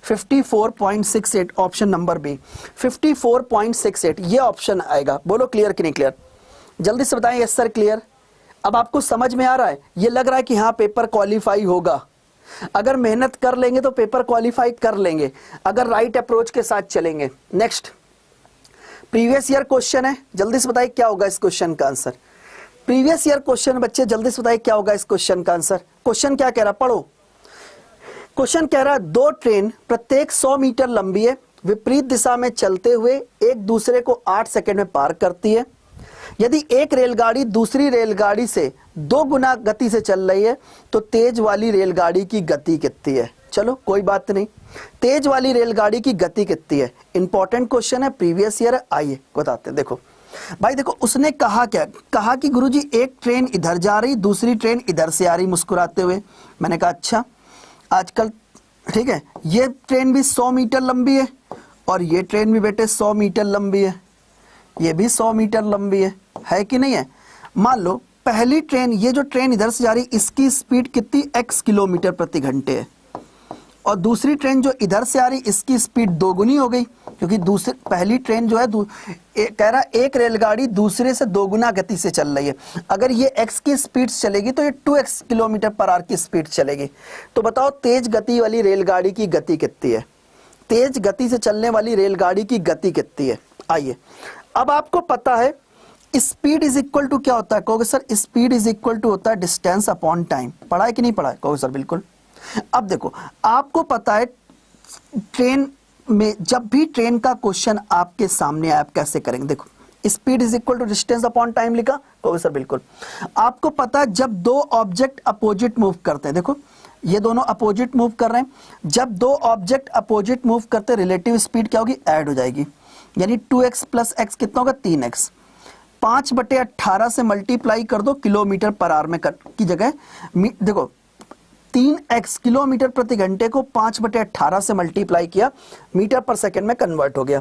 Speaker 1: 54.68 ऑप्शन नंबर बी, 54.68 ये ऑप्शन आएगा। बोलो क्लियर कि नहीं क्लियर? जल्दी से बताएं यस सर क्लियर। अब आपको समझ में आ रहा है? ये लग रहा है कि हाँ पेपर क्वालिफाई होगा। अगर मेहनत कर लेंगे तो पेपर क्वालिफाई कर लेंगे, अगर राइट अप्रोच के साथ चलेंगे। नेक्स्ट प्रीवियस ईयर क्वेश्चन है, जल्दी से बताइए क्या होगा इस क्वेश्चन का आंसर। प्रीवियस ईयर क्वेश्चन बच्चे जल्दी से बताइए क्या होगा इस क्वेश्चन का आंसर। क्वेश्चन क्या कह रहा, पढ़ो। क्वेश्चन कह रहा है 2 ट्रेन प्रत्येक 100 मीटर लंबी है, विपरीत दिशा में चलते हुए एक दूसरे को 8 सेकंड में पार करती है। यदि एक रेलगाड़ी दूसरी रेलगाड़ी से 2 गुना गति से चल रही है तो तेज वाली रेलगाड़ी की गति कितनी है? चलो कोई बात नहीं, तेज वाली रेलगाड़ी की गति कितनी है? इंपॉर्टेंट क्वेश्चन है, प्रीवियस ईयर। आइए बताते हैं। देखो भाई देखो उसने कहा क्या, कहा कि गुरुजी एक ट्रेन इधर जा रही, दूसरी ट्रेन इधर से आ रही मुस्कुराते हुए। मैंने कहा अच्छा आजकल ठीक है, ये ट्रेन भी 100 मीटर लंबी है और ये ट्रेन भी बेटे 100 मीटर लंबी है, ये भी 100 मीटर लंबी है कि नहीं है? मान लो पहली ट्रेन, ये जो ट्रेन इधर से जा रही इसकी स्पीड कितनी? x किलोमीटर प्रति घंटे है, और दूसरी ट्रेन जो इधर से आ रही इसकी स्पीड 2 गुनी हो गई, क्योंकि दूसरी पहली ट्रेन जो है कह रहा एक रेलगाड़ी दूसरे से 2 गुना गति से चल रही है। अगर ये x की स्पीड चलेगी तो ये 2x किलोमीटर पर आवर की स्पीड चलेगी। तो बताओ तेज गति वाली रेलगाड़ी की गति कितनी है? तेज गति से चलने वाली रेलगाड़ी की गति कितनी है? आइए अब आपको पता है स्पीड इज इक्वल टू क्या होता है? कहोगे sir speed is equal to होता है डिस्टेंस अपॉन टाइम। पढ़ा है कि नहीं पढ़ा है? कहोगे सर बिल्कुल। अब देखो आपको पता है ट्रेन में जब भी ट्रेन का क्वेश्चन आपके सामने आए, आप कैसे करेंगे? देखो, speed is equal to distance upon time लिखा, तो सर बिल्कुल आपको पता है जब दो ऑब्जेक्ट अपोजिट मूव करते हैं, देखो ये दोनों अपोजिट मूव कर रहे हैं, जब दो ऑब्जेक्ट अपोजिट मूव करते हैं रिलेटिव स्पीड क्या होगी? ऐड हो जाएगी, यानी 2x प्लस x कितना होगा? 3x। 5/18 से मल्टीप्लाई कर दो किलोमीटर पर आवर में की जगह, देखो 3x किलोमीटर प्रति घंटे को 5/18 से मल्टीप्लाई किया, मीटर पर सेकंड में कन्वर्ट हो गया।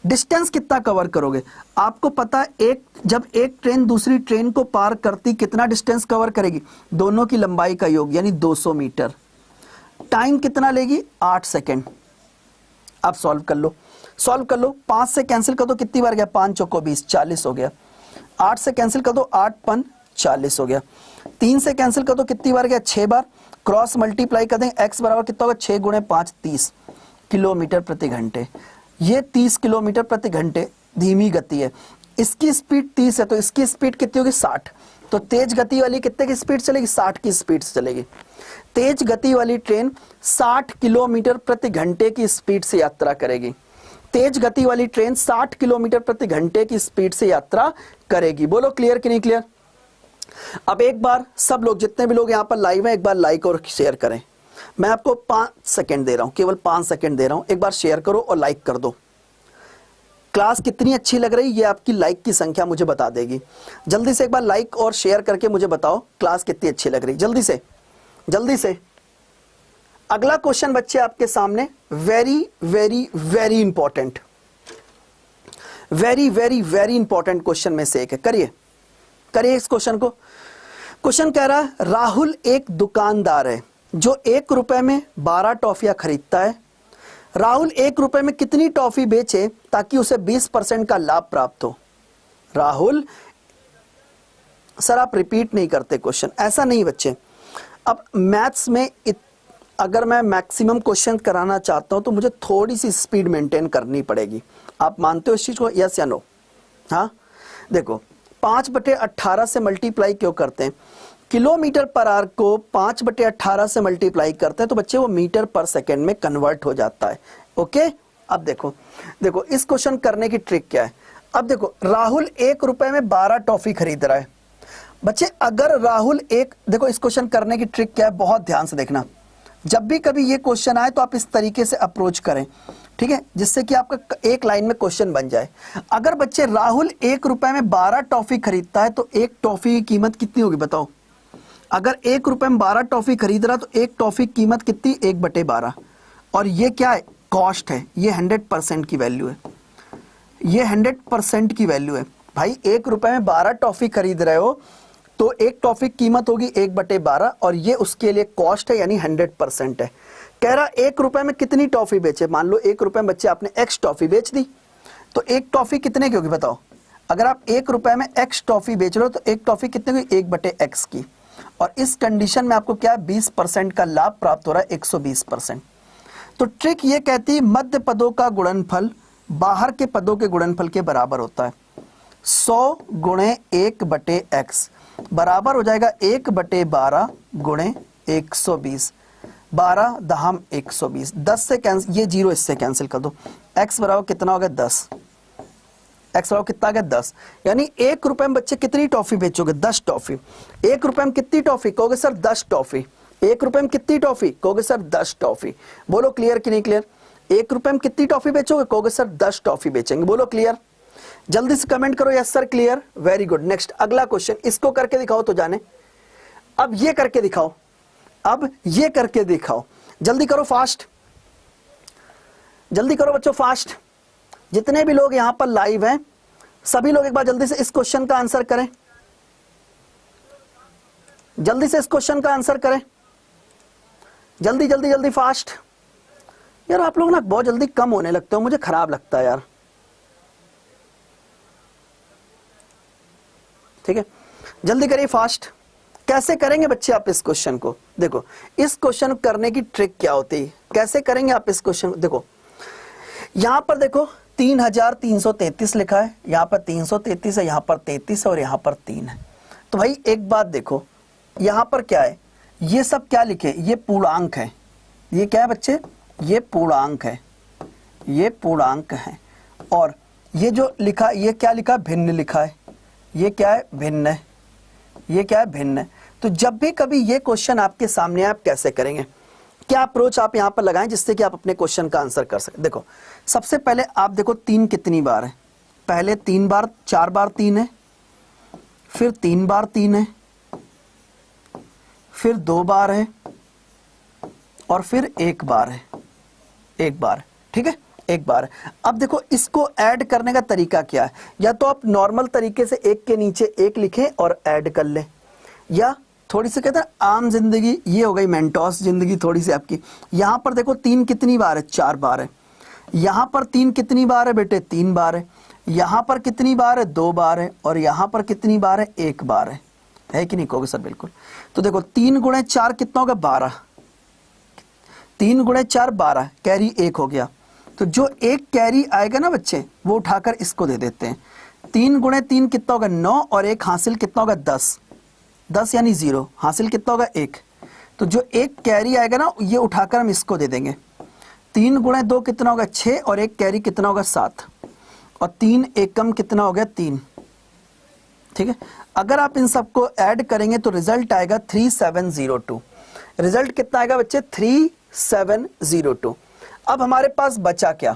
Speaker 1: डिस्टेंस कितना कवर करोगे? आपको पता है जब एक ट्रेन दूसरी ट्रेन को पार करती कितना डिस्टेंस कवर करेगी? दोनों की लंबाई का योग, यानी 200 मीटर। टाइम कितना लेगी? 8 सेकेंड। आप सॉल्व कर लो, 5 से कैंसिल कर दो, कितनी बार गया? 5 चौको 20, 40 हो गया। 8 से कैंसिल कर दो, 8 पन 40 हो गया। 3 से कैंसिल कर दो, कितनी बार गया? 6 बार। क्रॉस मल्टीप्लाई कर देंगे, x बराबर कितना होगा? 6 गुणे 5 30 किलोमीटर प्रति घंटे। ये 30 किलोमीटर प्रति घंटे धीमी गति है, इसकी स्पीड 30 है, तो इसकी स्पीड कितनी होगी? 60। तो तेज गति वाली कितने की स्पीड चलेगी? 60 की स्पीड से चलेगी। तेज गति वाली ट्रेन 60 किलोमीटर प्रति घंटे की स्पीड से यात्रा करेगी। तेज गति वाली ट्रेन 60 किलोमीटर प्रति घंटे की स्पीड से यात्रा करेगी। बोलो क्लियर कि नहीं क्लियर? अब एक बार सब लोग, जितने भी लोग यहां पर लाइव हैं, एक बार लाइक और शेयर करें। मैं आपको 5 सेकंड दे रहा हूं, केवल 5 सेकंड दे रहा हूं, एक बार शेयर करो और लाइक कर दो। क्लास कितनी अच्छी लग रही, ये आपकी लाइक की संख्या मुझे बता देगी। जल्दी से एक बार लाइक और शेयर करके मुझे बताओ क्लास कितनी अच्छी लग रही, जल्दी से जल्दी से। अगला क्वेश्चन बच्चे आपके सामने, very very very important, very very very important question में से एक है। करिए करिए इस क्वेश्चन को। क्वेश्चन कह रहा है, राहुल एक दुकानदार है जो 1 रुपए में 12 टॉफियां खरीदता है। राहुल 1 रुपए में कितनी टॉफी बेचे ताकि उसे 20% का लाभ प्राप्त हो? राहुल, सर आप रिपीट नहीं करते क्वेश्चन, ऐसा नहीं बच्चे। अब मैथ्स में अगर मैं मैक्सिमम क्वेश्चन कराना चाहता हूं तो मुझे थोड़ी सी स्पीड मेंटेन करनी पड़ेगी। आप मानते हो इस चीज को, यस या नो? हाँ, देखो 5/18 से मल्टीप्लाई क्यों करते हैं? किलोमीटर पर आवर को 5/18 से मल्टीप्लाई करते हैं तो बच्चे वो मीटर पर सेकंड में कन्वर्ट हो जाता है। ओके, अब देखो देखो इस क्वेश्चन करने की ट्रिक क्या है। अब देखो राहुल 1 रुपए में 12 टॉफी खरीद रहा है। बच्चे अगर राहुल देखो इस क्वेश्चन करने की ट्रिक क्या है, बहुत ध्यान से देखना। जब भी कभी ये क्वेश्चन आए तो आप इस तरीके से अप्रोच करें, ठीक है, जिससे कि आपका एक लाइन में क्वेश्चन बन जाए। अगर बच्चे राहुल 1 रुपए में 12 टॉफी खरीदता है तो एक टॉफी की कीमत कितनी होगी बताओ? अगर 1 रुपए में 12 टॉफी खरीद रहा तो एक टॉफी की कीमत कितनी? 1/12। और ये क्या है? कॉस्ट है, ये 100% की वैल्यू है, ये 100% की वैल्यू है। भाई 1 रुपए में 12 टॉफी खरीद रहे हो तो एक टॉफी कीमत होगी 1/12 और ये उसके लिए कॉस्ट है, यानी 100% है। कह रहा 1 रुपए में कितनी टॉफी बेचे? मान लो 1 रुपए में बच्चे आपने x टॉफी बेच दी, तो एक टॉफी कितने की होगी बताओ? अगर आप 1 रुपए में x टॉफी बेच रहे हो तो एक टॉफी कितने की? 1/x की। और इस कंडीशन में आपको क्या है? 20% का लाभ प्राप्त हो रहा है, 120%। तो ट्रिक ये कहती है मध्य पदों का गुणनफल बाहर के पदों के गुणनफल के बराबर होता है। 100 गुणे 1/x बराबर हो जाएगा 1/12 गुणे 120। 12 दहम 120, 10 से कैंसिल, ये 0 इससे कैंसिल कर दो। x बराबर कितना हो गया? 10। x बराबर कितना आ गया? 10। यानी 1 रुपए में बच्चे कितनी टॉफी बेचोगे? 10 टॉफी। 1 रुपए में कितनी टॉफी? कहोगे सर 10 टॉफी। 1 रुपए में कितनी टॉफी? कहोगे सर 10 टॉफी। बोलो क्लियर कि नहीं क्लियर? 1 रुपए में कितनी टॉफी बेचोगे? कहोगे सर 10 टॉफी बेचेंगे। बोलो क्लियर? जल्दी से कमेंट करो yes sir clear, very good. Next अगला क्वेश्चन, इसको करके दिखाओ तो जाने। अब ये करके दिखाओ, अब ये करके दिखाओ, जल्दी करो, फास्ट, जल्दी करो बच्चों, फास्ट। जितने भी लोग यहां पर लाइव हैं सभी लोग एक बार जल्दी से इस क्वेश्चन का आंसर करें, जल्दी से इस क्वेश्चन का आंसर करें, जल्दी जल्दी जल्दी फास्ट। यार आप लोग ना बहुत जल्दी कम होने लगते हो, मुझे खराब लगता है यार। ठीक है, जल्दी करिए फास्ट। कैसे करेंगे बच्चे आप इस क्वेश्चन को? देखो इस क्वेश्चन करने की ट्रिक क्या होती है, कैसे करेंगे आप इस क्वेश्चन को? देखो यहां पर देखो 3333 लिखा है, यहां पर 333 है, यहां पर 33 है और यहां पर 3 है। तो भाई एक बात देखो, यहां पर क्या है? ये सब क्या लिखे? ये पूर्णांक है। ये क्या है बच्चे? ये पूर्णांक है, ये पूर्णांक है, और ये जो लिखा, ये क्या लिखा, भिन्न लिखा है, ये क्या है, भिन्न है, ये क्या है, भिन्न है। तो जब भी कभी ये क्वेश्चन आपके सामने आए, आप कैसे करेंगे, क्या अप्रोच आप यहां पर लगाएं जिससे कि आप अपने क्वेश्चन का आंसर कर सकें। देखो सबसे पहले आप देखो 3 कितनी बार है, पहले 3 बार, 4 बार 3 है, फिर 3 बार 3 है, फिर 2 बार है, और फिर 1 बार है, 1 बार, ठीक है, 1 बार। अब देखो इसको ऐड करने का तरीका क्या है, या तो आप नॉर्मल तरीके से 1 के नीचे 1 लिखें और ऐड कर लें, या थोड़ी सी कहते हैं आम जिंदगी, ये हो गई मेंटोस जिंदगी थोड़ी सी आपकी। यहां पर देखो 3 कितनी बार है, 4 बार है, यहां पर 3 कितनी बार है बेटे, 3 बार है, यहां पर कितनी बार है, 2 बार है, और यहां पर कितनी बार है, 1 बार है कि नहीं, कहोगे सर बिल्कुल। तो देखो 3 गुणे 4 कितना होगा, 12, 3 गुणे 4 12, कैरी 1 हो गया। तो जो 1 कैरी आएगा ना बच्चे, वो उठाकर इसको दे देते हैं। 3 गुणे 3 कितना होगा, 9, और 1 हासिल कितना होगा, 10, 10 यानी 0, हासिल कितना होगा, 1। तो जो 1 कैरी आएगा ना, ये उठाकर हम इसको दे देंगे। 3 गुणे 2 कितना होगा, 6, और 1 कैरी कितना होगा, 7, और 3 एकम कितना हो गया, 3, ठीक है। अगर आप इन सबको ऐड करेंगे तो रिजल्ट आएगा 3702। रिजल्ट कितना आएगा बच्चे, 3702। अब हमारे पास बचा क्या,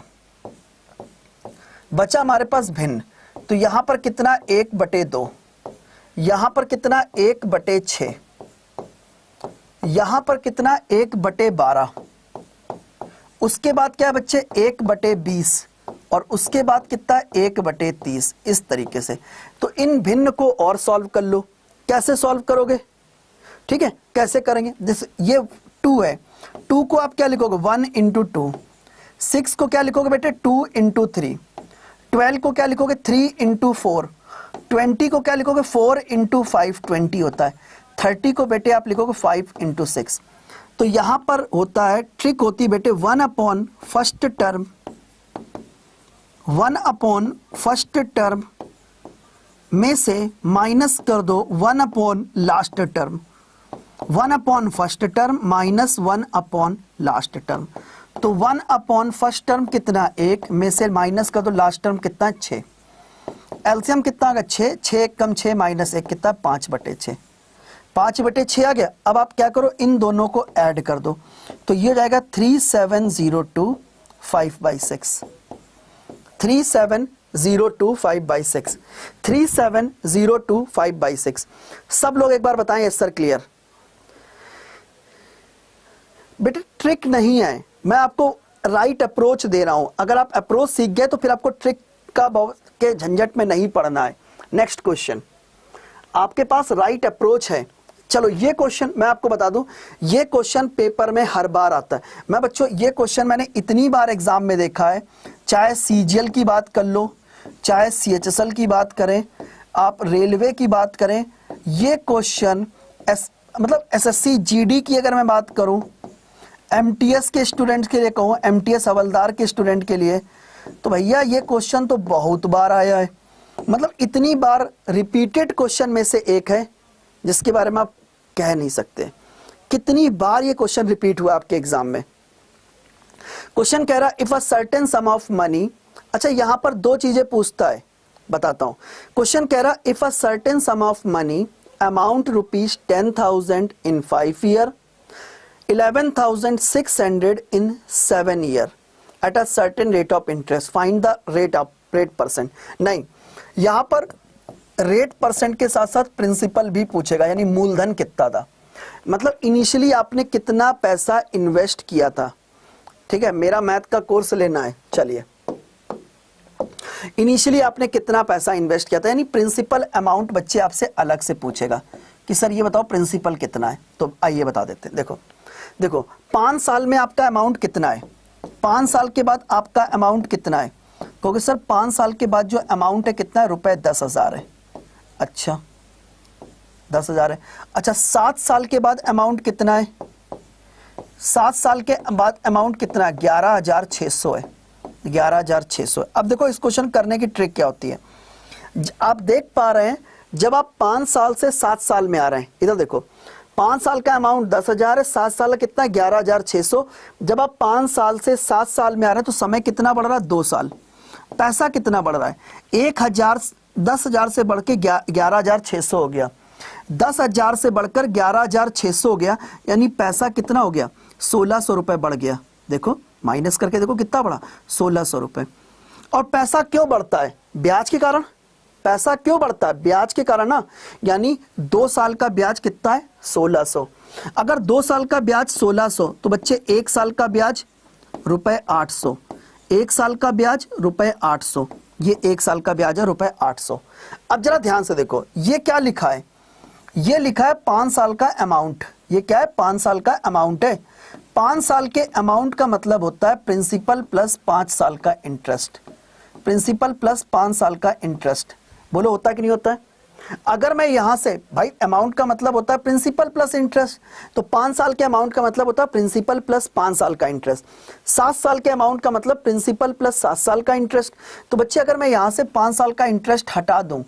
Speaker 1: बचा हमारे पास भिन्न। तो यहां पर कितना, 1/2, यहां पर कितना, 1/6, यहां पर कितना, 1/12, उसके बाद क्या है बच्चे, 1/20, और उसके बाद कितना, 1/30, इस तरीके से। तो इन भिन्न को और सॉल्व कर लो। कैसे सॉल्व करोगे, ठीक है, कैसे करेंगे, जैसे ये 2 है, 2 को आप क्या लिखोगे, 1 × 2, 6 को क्या लिखोगे बेटे, 2 × 3, 12 को क्या लिखोगे, 3 × 4, 20 को क्या लिखोगे, 4 × 5, 20 होता है। 30 को बेटे आप लिखोगे 5 × 6। तो यहां पर होता है, ट्रिक होती है बेटे, 1 फर्स्ट टर्म, 1 फर्स्ट टर्म में से माइनस कर दो 1 last term, 1 first term minus 1 last term. तो 1 फर्स्ट टर्म कितना, 1, में से माइनस कर दो लास्ट टर्म कितना, 6। एलसीएम कितना आ गया, 6, 6 कम 6 माइनस 1 कितना, 5/6, 5/6 आ गया। अब आप क्या करो, इन दोनों को ऐड कर दो, तो ये हो जाएगा 3702 5/6, 3702 5/6, 3702 5/6। सब लोग एक बार बताएं यस सर, क्लियर। बेटे ट्रिक नहीं है, मैं आपको राइट अप्रोच दे रहा हूं। अगर आप अप्रोच सीख गए तो फिर आपको ट्रिक का के झंझट में नहीं पड़ना है। नेक्स्ट क्वेश्चन, आपके पास राइट अप्रोच है। चलो ये क्वेश्चन मैं आपको बता दूं, ये क्वेश्चन पेपर में हर बार आता है। मैं बच्चों ये क्वेश्चन मैंने इतनी बार एग्जाम में देखा है, चाहे सीजीएल की बात कर लो, चाहे सीएचएसएल की बात करें, आप रेलवे की बात करें, ये क्वेश्चन मतलब एसएससी जीडी की अगर मैं बात करूं, एमटीएस के स्टूडेंट के लिए कहूं, एमटीएस हवलदार के स्टूडेंट के लिए, तो भैया ये क्वेश्चन तो बहुत बार आया है। मतलब इतनी बार रिपीटेड क्वेश्चन में से एक है जिसके बारे में आप कह नहीं सकते कितनी बार ये क्वेश्चन रिपीट हुआ आपके एग्जाम में। क्वेश्चन कह रहा if a certain some of money, अच्छा यहां पर 2 चीजें पूछता है, बताता हूं। क्वेश्चन कह रहा if a certain some of money amount ₹10,000 in 5 year, 11,600 in 7 year at a certain rate of interest, find the rate percent. नहीं, यहां पर रेट परसेंट के साथ साथ प्रिंसिपल भी पूछेगा, यानी मूलधन कितना था, मतलब इनिशियली आपने कितना पैसा इन्वेस्ट किया था। ठीक है, मेरा मैथ का कोर्स लेना है, चलिए इनिशियली आपने कितना पैसा इन्वेस्ट किया था, यानी प्रिंसिपल अमाउंट बच्चे आपसे अलग से पूछेगा कि सर ये बताओ प्रिंसिपल कितना है। तो आइए बता देते हैं। देखो 5 साल में आपका अमाउंट कितना है, 5 साल के बाद आपका अमाउंट कितना है, क्योंकि सर 5 साल के बाद जो अमाउंट है कितना है, ₹10,000 है। अच्छा 10,000 है। अच्छा 7 साल के बाद अमाउंट कितना है, 7 साल के बाद अमाउंट कितना है, 11,600 है, 11,600। अब देखो इस क्वेश्चन करने की ट्रिक क्या होती है, आप देख पा रहे हैं जब आप 5 साल से 7 साल में आ रहे हैं, इधर देखो 5 साल का अमाउंट 10,000 है, 7 साल का कितना 11,600। जब आप 5 साल से 7 साल में आ रहे हैं तो समय कितना बढ़ रहा है 2 साल। पैसा कितना बढ़ रहा है 10,000 से बढ़ के 11,600 हो गया, 10,000 से बढ़कर 11,600 हो गया, यानी पैसा कितना हो गया 1,600 रुपए बढ़ गया। देखो माइनस करके देखो कितना बढ़ा 1,600 रुपए। और पैसा क्यों बढ़ता है ब्याज के कारण, पैसा क्यों बढ़ता है ब्याज के कारण ना, यानी 2 साल का ब्याज कितना है 1,600। अगर 2 साल का ब्याज 1,600 तो बच्चे 1 साल का ब्याज रुपए 800, 1 साल का ब्याज रुपए 800, ये 1 साल का ब्याज है रुपए 800। अब जरा ध्यान से देखो ये क्या लिखा है, ये लिखा है 5 साल का अमाउंट। ये क्या है 5 साल का अमाउंट है। 5 साल के अमाउंट का मतलब होता है प्रिंसिपल प्लस 5 साल का इंटरेस्ट, प्रिंसिपल प्लस 5 साल का इंटरेस्ट। बोलो होता है कि नहीं होता है। अगर मैं यहां से भाई अमाउंट का मतलब होता है प्रिंसिपल प्लस इंटरेस्ट, तो 5 साल के अमाउंट का मतलब होता है प्रिंसिपल प्लस 5 साल का इंटरेस्ट। 7 साल के अमाउंट का मतलब प्रिंसिपल प्लस 7 साल का इंटरेस्ट। तो बच्चे अगर मैं यहां से 5 साल का इंटरेस्ट हटा दूं,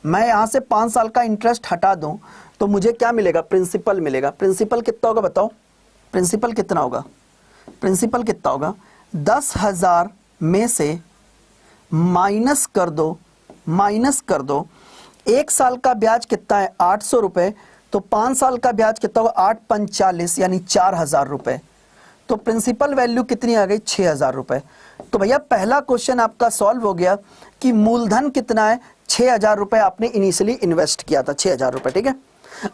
Speaker 1: मैं यहां से 5 साल का इंटरेस्ट हटा दूं तो मुझे क्या मिलेगा प्रिंसिपल मिलेगा। प्रिंसिपल कितना होगा बताओ, प्रिंसिपल कितना होगा, प्रिंसिपल कितना होगा 10,000 में से माइनस कर दो, माइनस कर दो 1 साल का ब्याज कितना है 800 रुपए, तो 5 साल का ब्याज कितना होगा 8 5 40 यानी 4,000 रुपए। तो प्रिंसिपल वैल्यू कितनी आ गई 6,000 रुपए। तो भैया पहला क्वेश्चन आपका सॉल्व हो गया कि मूलधन कितना है 6,000 रुपए आपने इनिशियली इन्वेस्ट किया था 6,000 रुपए। ठीक है,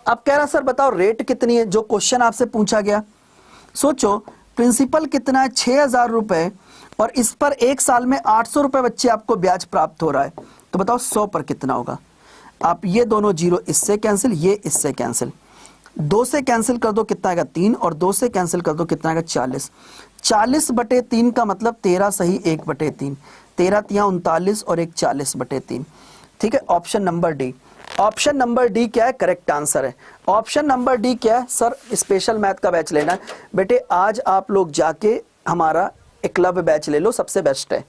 Speaker 1: अब कह रहा सर बताओ रेट कितनी है, जो क्वेश्चन आपसे पूछा गया। सोचो प्रिंसिपल कितना है 6,000 रुपए और इस पर 1 साल में 800 रुपए बच्चे आपको ब्याज प्राप्त हो रहा है, तो बताओ 100 पर कितना होगा। आप ये दोनों जीरो इससे कैंसिल, ये इससे कैंसिल, 2 से कैंसिल कर दो कितना आएगा 3 और 2 से कैंसिल कर दो कितना आएगा 40। 40/3 का मतलब 13 सही 1/3, 13 तिया 39 और 1 40/3। ठीक है, option number D. Option number D क्या है करेक्ट आंसर है। ऑप्शन नंबर डी क्या है सर, स्पेशल मैथ का बैच लेना है बेटे। आज आप लोग जाके हमारा एकलव्य बैच ले लो, सबसे बेस्ट है।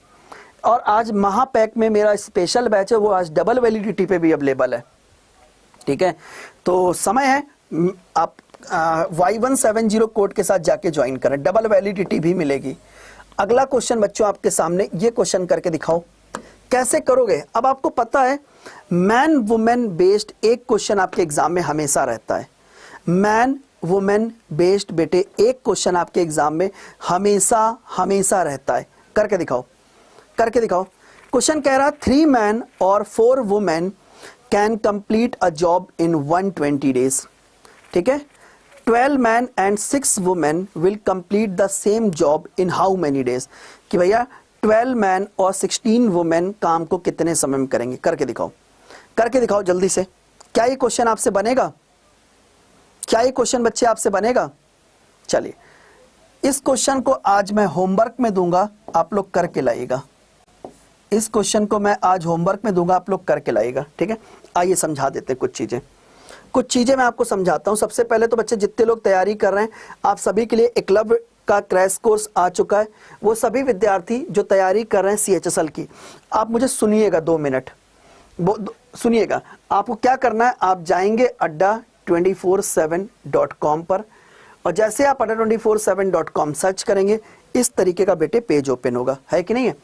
Speaker 1: और आज महापैक में मेरा स्पेशल बैच है, वो आज डबल वैलिडिटी पे भी अवेलेबल है। ठीक है, तो समय है आप Y170 कोड के साथ जाके ज्वाइन करें, डबल वैलिडिटी भी मिलेगी। अगला क्वेश्चन बच्चों आपके सामने, ये क्वेश्चन करके दिखाओ कैसे करोगे। अब आपको पता है मैन वुमेन बेस्ड एक क्वेश्चन आपके एग्जाम में हमेशा रहता है। मैन वुमेन बेस्ड बेटे एक क्वेश्चन आपके एग्जाम में हमेशा रहता है। करके दिखाओ, करके दिखाओ। क्वेश्चन कह रहा 3 मैन और 4 women can complete a job in 120 days. ठीक है, 12 man and 6 women will complete the same job in how many days. कि भैया 12 मैन और 16 वुमेन काम को कितने समय में करेंगे। करके दिखाओ, करके दिखाओ जल्दी से। क्या ये क्वेश्चन आपसे बनेगा, क्या ये क्वेश्चन बच्चे आपसे बनेगा। चलिए इस क्वेश्चन को आज मैं होमवर्क में दूंगा, आप लोग करके लाइएगा। इस क्वेश्चन को मैं आज होमवर्क में दूंगा, आप लोग करके लाइएगा। ठीक है, आइए समझा देते हैं कुछ चीजें मैं आपको समझाता हूं। सबसे पहले तो बच्चे जितने लोग तैयारी कर रहे हैं, आप सभी के लिए एकलव्य का क्रैश कोर्स आ चुका है। वो सभी विद्यार्थी जो तैयारी कर रहे हैं CHSL की, आप मुझे सुनिएगा 2 मिनट, सुनिएगा। आपको क्या करना है, आप जाएंगे adda247.com पर, और जैसे आप adda247.com सर्च करेंगे इस तरीके का बेटे पेज ओपन होगा, है कि नहीं है।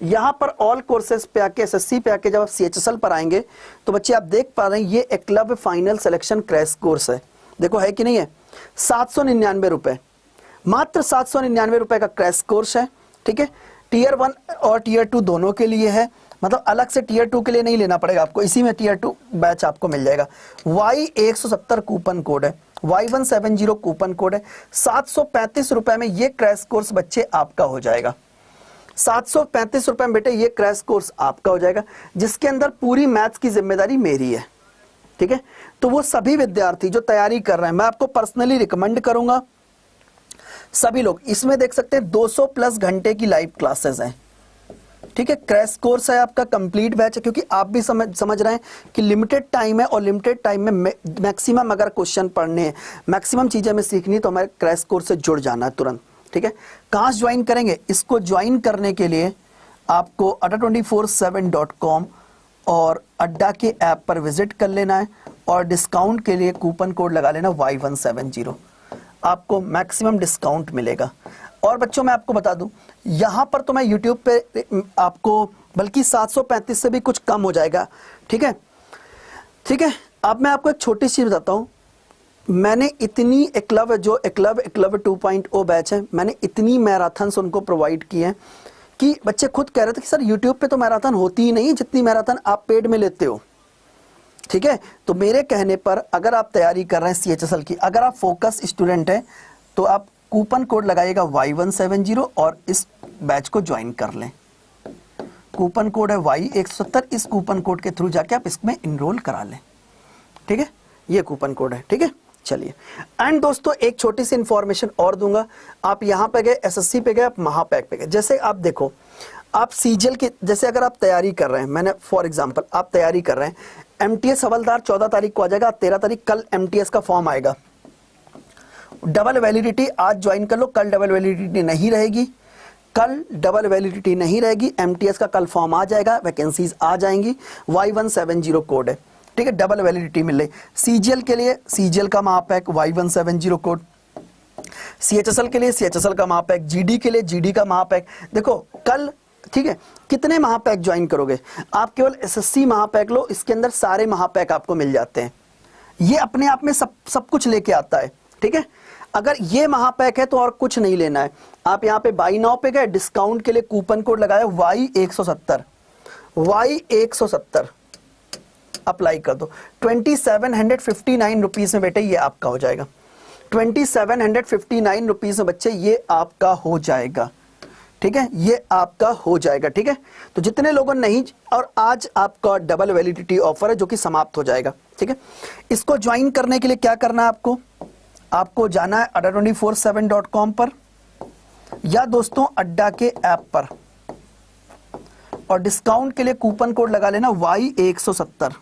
Speaker 1: यहाँ पर ऑल कोर्सेज पे आके SSC पे आके जब आप CHSL पर आएंगे तो बच्चे आप देख पा रहे हैं ये Eklavya final selection crash course है। देखो है कि नहीं है, 799 रुपए, मात्र 799 रुपए का क्रैश कोर्स है। ठीक है, Tier 1 और Tier 2 दोनों के लिए है, मतलब अलग से Tier 2 के लिए नहीं लेना पड़ेगा आपको, इसी में Tier 2 बैच आपको मिल जाएगा। Y170 कूपन कोड है, Y170 कूपन कोड है। 735 रुपए में ये क्रैश कोर्स बच्चे आपका हो जाएगा। 735 रुपए में बेटे ये क्रैश कोर्स आपका हो जाएगा, जिसके अंदर पूरी मैथ्स की जिम्मेदारी मेरी है। ठीक है, तो वो सभी विद्यार्थी जो तैयारी कर रहे हैं, मैं आपको पर्सनली रिकमेंड करूंगा सभी लोग इसमें देख सकते हैं 200 प्लस घंटे की लाइव क्लासेस हैं। ठीक है, क्रैश कोर्स है आपका, कंप्लीट बैच है, क्योंकि आप भी समझ रहे हैं कि लिमिटेड टाइम है और लिमिटेड टाइम में मैक्सिमम अगर क्वेश्चन पढ़ने हैं, मैक्सिमम चीजें हमें सीखनी, तो हमारे क्रैश कोर्स से जुड़ जाना है तुरंत। ठीक है, कहाँ ज्वाइन करेंगे, इसको ज्वाइन करने के लिए आपको adda247.com और अड्डा के ऐप पर विजिट कर लेना है और डिस्काउंट के लिए कूपन कोड लगा लेना Y170, आपको मैक्सिमम डिस्काउंट मिलेगा। और बच्चों मैं आपको बता दूं, यहाँ पर तो मैं YouTube पे आपको बल्कि 735 से भी कुछ कम हो जाएगा, ठीक है, ठीक है। अब मैं आपको एक छोटी सी बताता हूँ, मैंने इतनी एकलव्य 2.0 बैच है, मैंने इतनी मैराथन्स उनको प्रोवाइड की हैं कि बच्चे खुद कह रहे थे कि सर यूट्यूब पे तो मैराथन होती ही नहीं जितनी मैराथन आप पेड में लेते हो, ठीक है। तो मेरे कहने पर अगर आप तैयारी कर रहे हैं CHSL की, अगर आप फोकस स्टूडेंट हैं तो आप कूपन कोड लगाइएगा Y170 और इस बैच को ज्वाइन कर लें। कूपन कोड है Y170, इस कूपन कोड के थ्रू जाके आप इसमें इनरोल करा लें, ठीक है। ये कूपन कोड है, ठीक है। चलिए, एंड दोस्तों एक छोटी सी इंफॉर्मेशन और दूंगा। आप यहाँ पे गए, SSC पे गए, आप महापैक पे गए, जैसे आप देखो, आप CGL की जैसे अगर आप तैयारी कर रहे हैं, मैंने फॉर एग्जांपल आप तैयारी कर रहे हैं, MTS हवलदार 14 तारीख को आ जाएगा, 13 तारीख कल MTS का फॉर्म आएगा। डबल वैलिडिटी आज ज्वाइन कर लो, कल डबल वैलिडिटी नहीं रहेगी, कल डबल वैलिडिटी नहीं रहेगी। MTS का कल फॉर्म आ जाएगा, वैकेंसीज आ जाएंगी, Y170 कोड है, ठीक है, डबल वैलिडिटी मिल रही। CGL के लिए CGL का महापैक Y170 कोड, CHSL के लिए CHSL का महापैक, GD के लिए GD का महापैक। देखो कल, ठीक है, कितने महापैक ज्वाइन करोगे आप? केवल SSC महापैक लो, इसके अंदर सारे महापैक आपको मिल जाते हैं। ये अपने आप में सब कुछ लेके आता है, ठीक है। अगर ये महापैक है तो और कुछ नहीं लेना है। आप यहाँ पे बाई नाउ पे गए, डिस्काउंट के लिए कूपन कोड लगाया Y170 अप्लाई कर दो। 2759 रुपीज में बेटे ये आपका हो जाएगा। 2759 रुपीज में बच्चे ये आपका हो जाएगा, ठीक है, ये आपका हो जाएगा, ठीक है। तो जितने लोगों नहीं, और आज आपका डबल वैलिडिटी ऑफर है जो कि समाप्त हो जाएगा, ठीक है। इसको ज्वाइन करने के लिए क्या करना है आपको जाना है adda247.com पर या दोस्तों अड्डा के ऐप पर, और डिस्काउंट के लिए कूपन कोड लगा लेना Y170,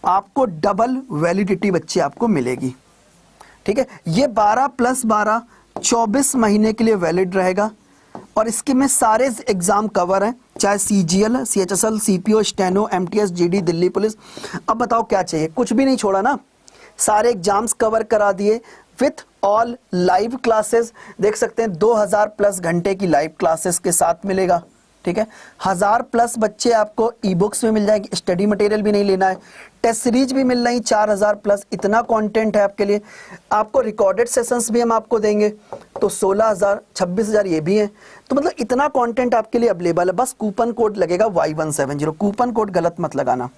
Speaker 1: आपको डबल वैलिडिटी बच्चे आपको मिलेगी, ठीक है। ये 12 + 12 24 महीने के लिए वैलिड रहेगा, और इसके में सारे एग्जाम कवर हैं, चाहे CGL, CHSL, CPO, steno, MTS, GD, Delhi police. अब बताओ क्या चाहिए? कुछ भी नहीं छोड़ा ना, सारे एग्जाम्स कवर करा दिए विथ ऑल लाइव क्लासेस। देख सकते हैं 2000+ घंटे की लाइव क्लासेस के साथ मिलेगा, ठीक है। 1000+ बच्चे आपको ई बुक्स में मिल जाएंगे, स्टडी मटेरियल भी नहीं लेना है, टेस्ट सीरीज भी मिल रही 4000+, इतना कंटेंट है आपके लिए। आपको रिकॉर्डेड सेशंस भी हम आपको देंगे, तो 16000 26,000 ये भी है। तो मतलब इतना कंटेंट आपके लिए अवेलेबल है। बस कूपन कोड लगेगा Y170, कूपन कोड गलत मत लगाना,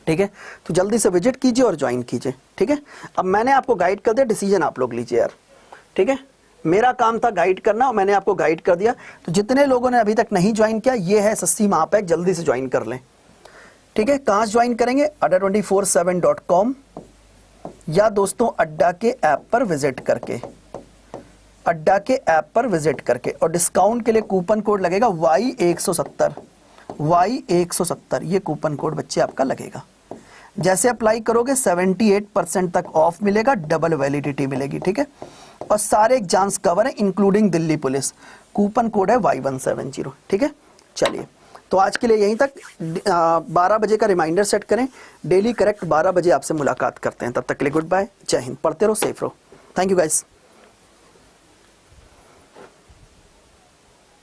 Speaker 1: ठीक है। तो जल्दी से विजिट कीजिए और ज्वाइन कीजिए, ठीक है। अब मैंने आपको गाइड कर दिया, डिसीजन आप लोग लीजिए यार, ठीक है। मेरा काम था गाइड करना और मैंने आपको गाइड कर दिया। तो जितने लोगों ने अभी तक नहीं ज्वाइन किया, ये है SSC महापैक, जल्दी से ज्वाइन कर लें, ठीक है। कहाँ ज्वाइन करेंगे? adda247.com या दोस्तों अड्डा के ऐप पर विजिट करके, अड्डा के ऐप पर विजिट करके, और डिस्काउंट के लिए कूपन कोड लगेगा Y170, ये कूपन कोड बच्चे आपका लगेगा। जैसे अप्लाई करोगे 78% तक ऑफ मिलेगा, डबल वैलिडिटी मिलेगी, ठीक है। और सारे एग्जाम्स कवर है including Delhi police. Coupon code है Y170, ठीक है। चलिए, तो आज के लिए यहीं तक। 12 बजे का रिमाइंडर सेट करें, डेली करेक्ट 12 बजे आपसे मुलाकात करते हैं। तब तक के लिए गुड बाय, जय हिंद, पढ़ते रहो, सेफ रहो। Thank you guys.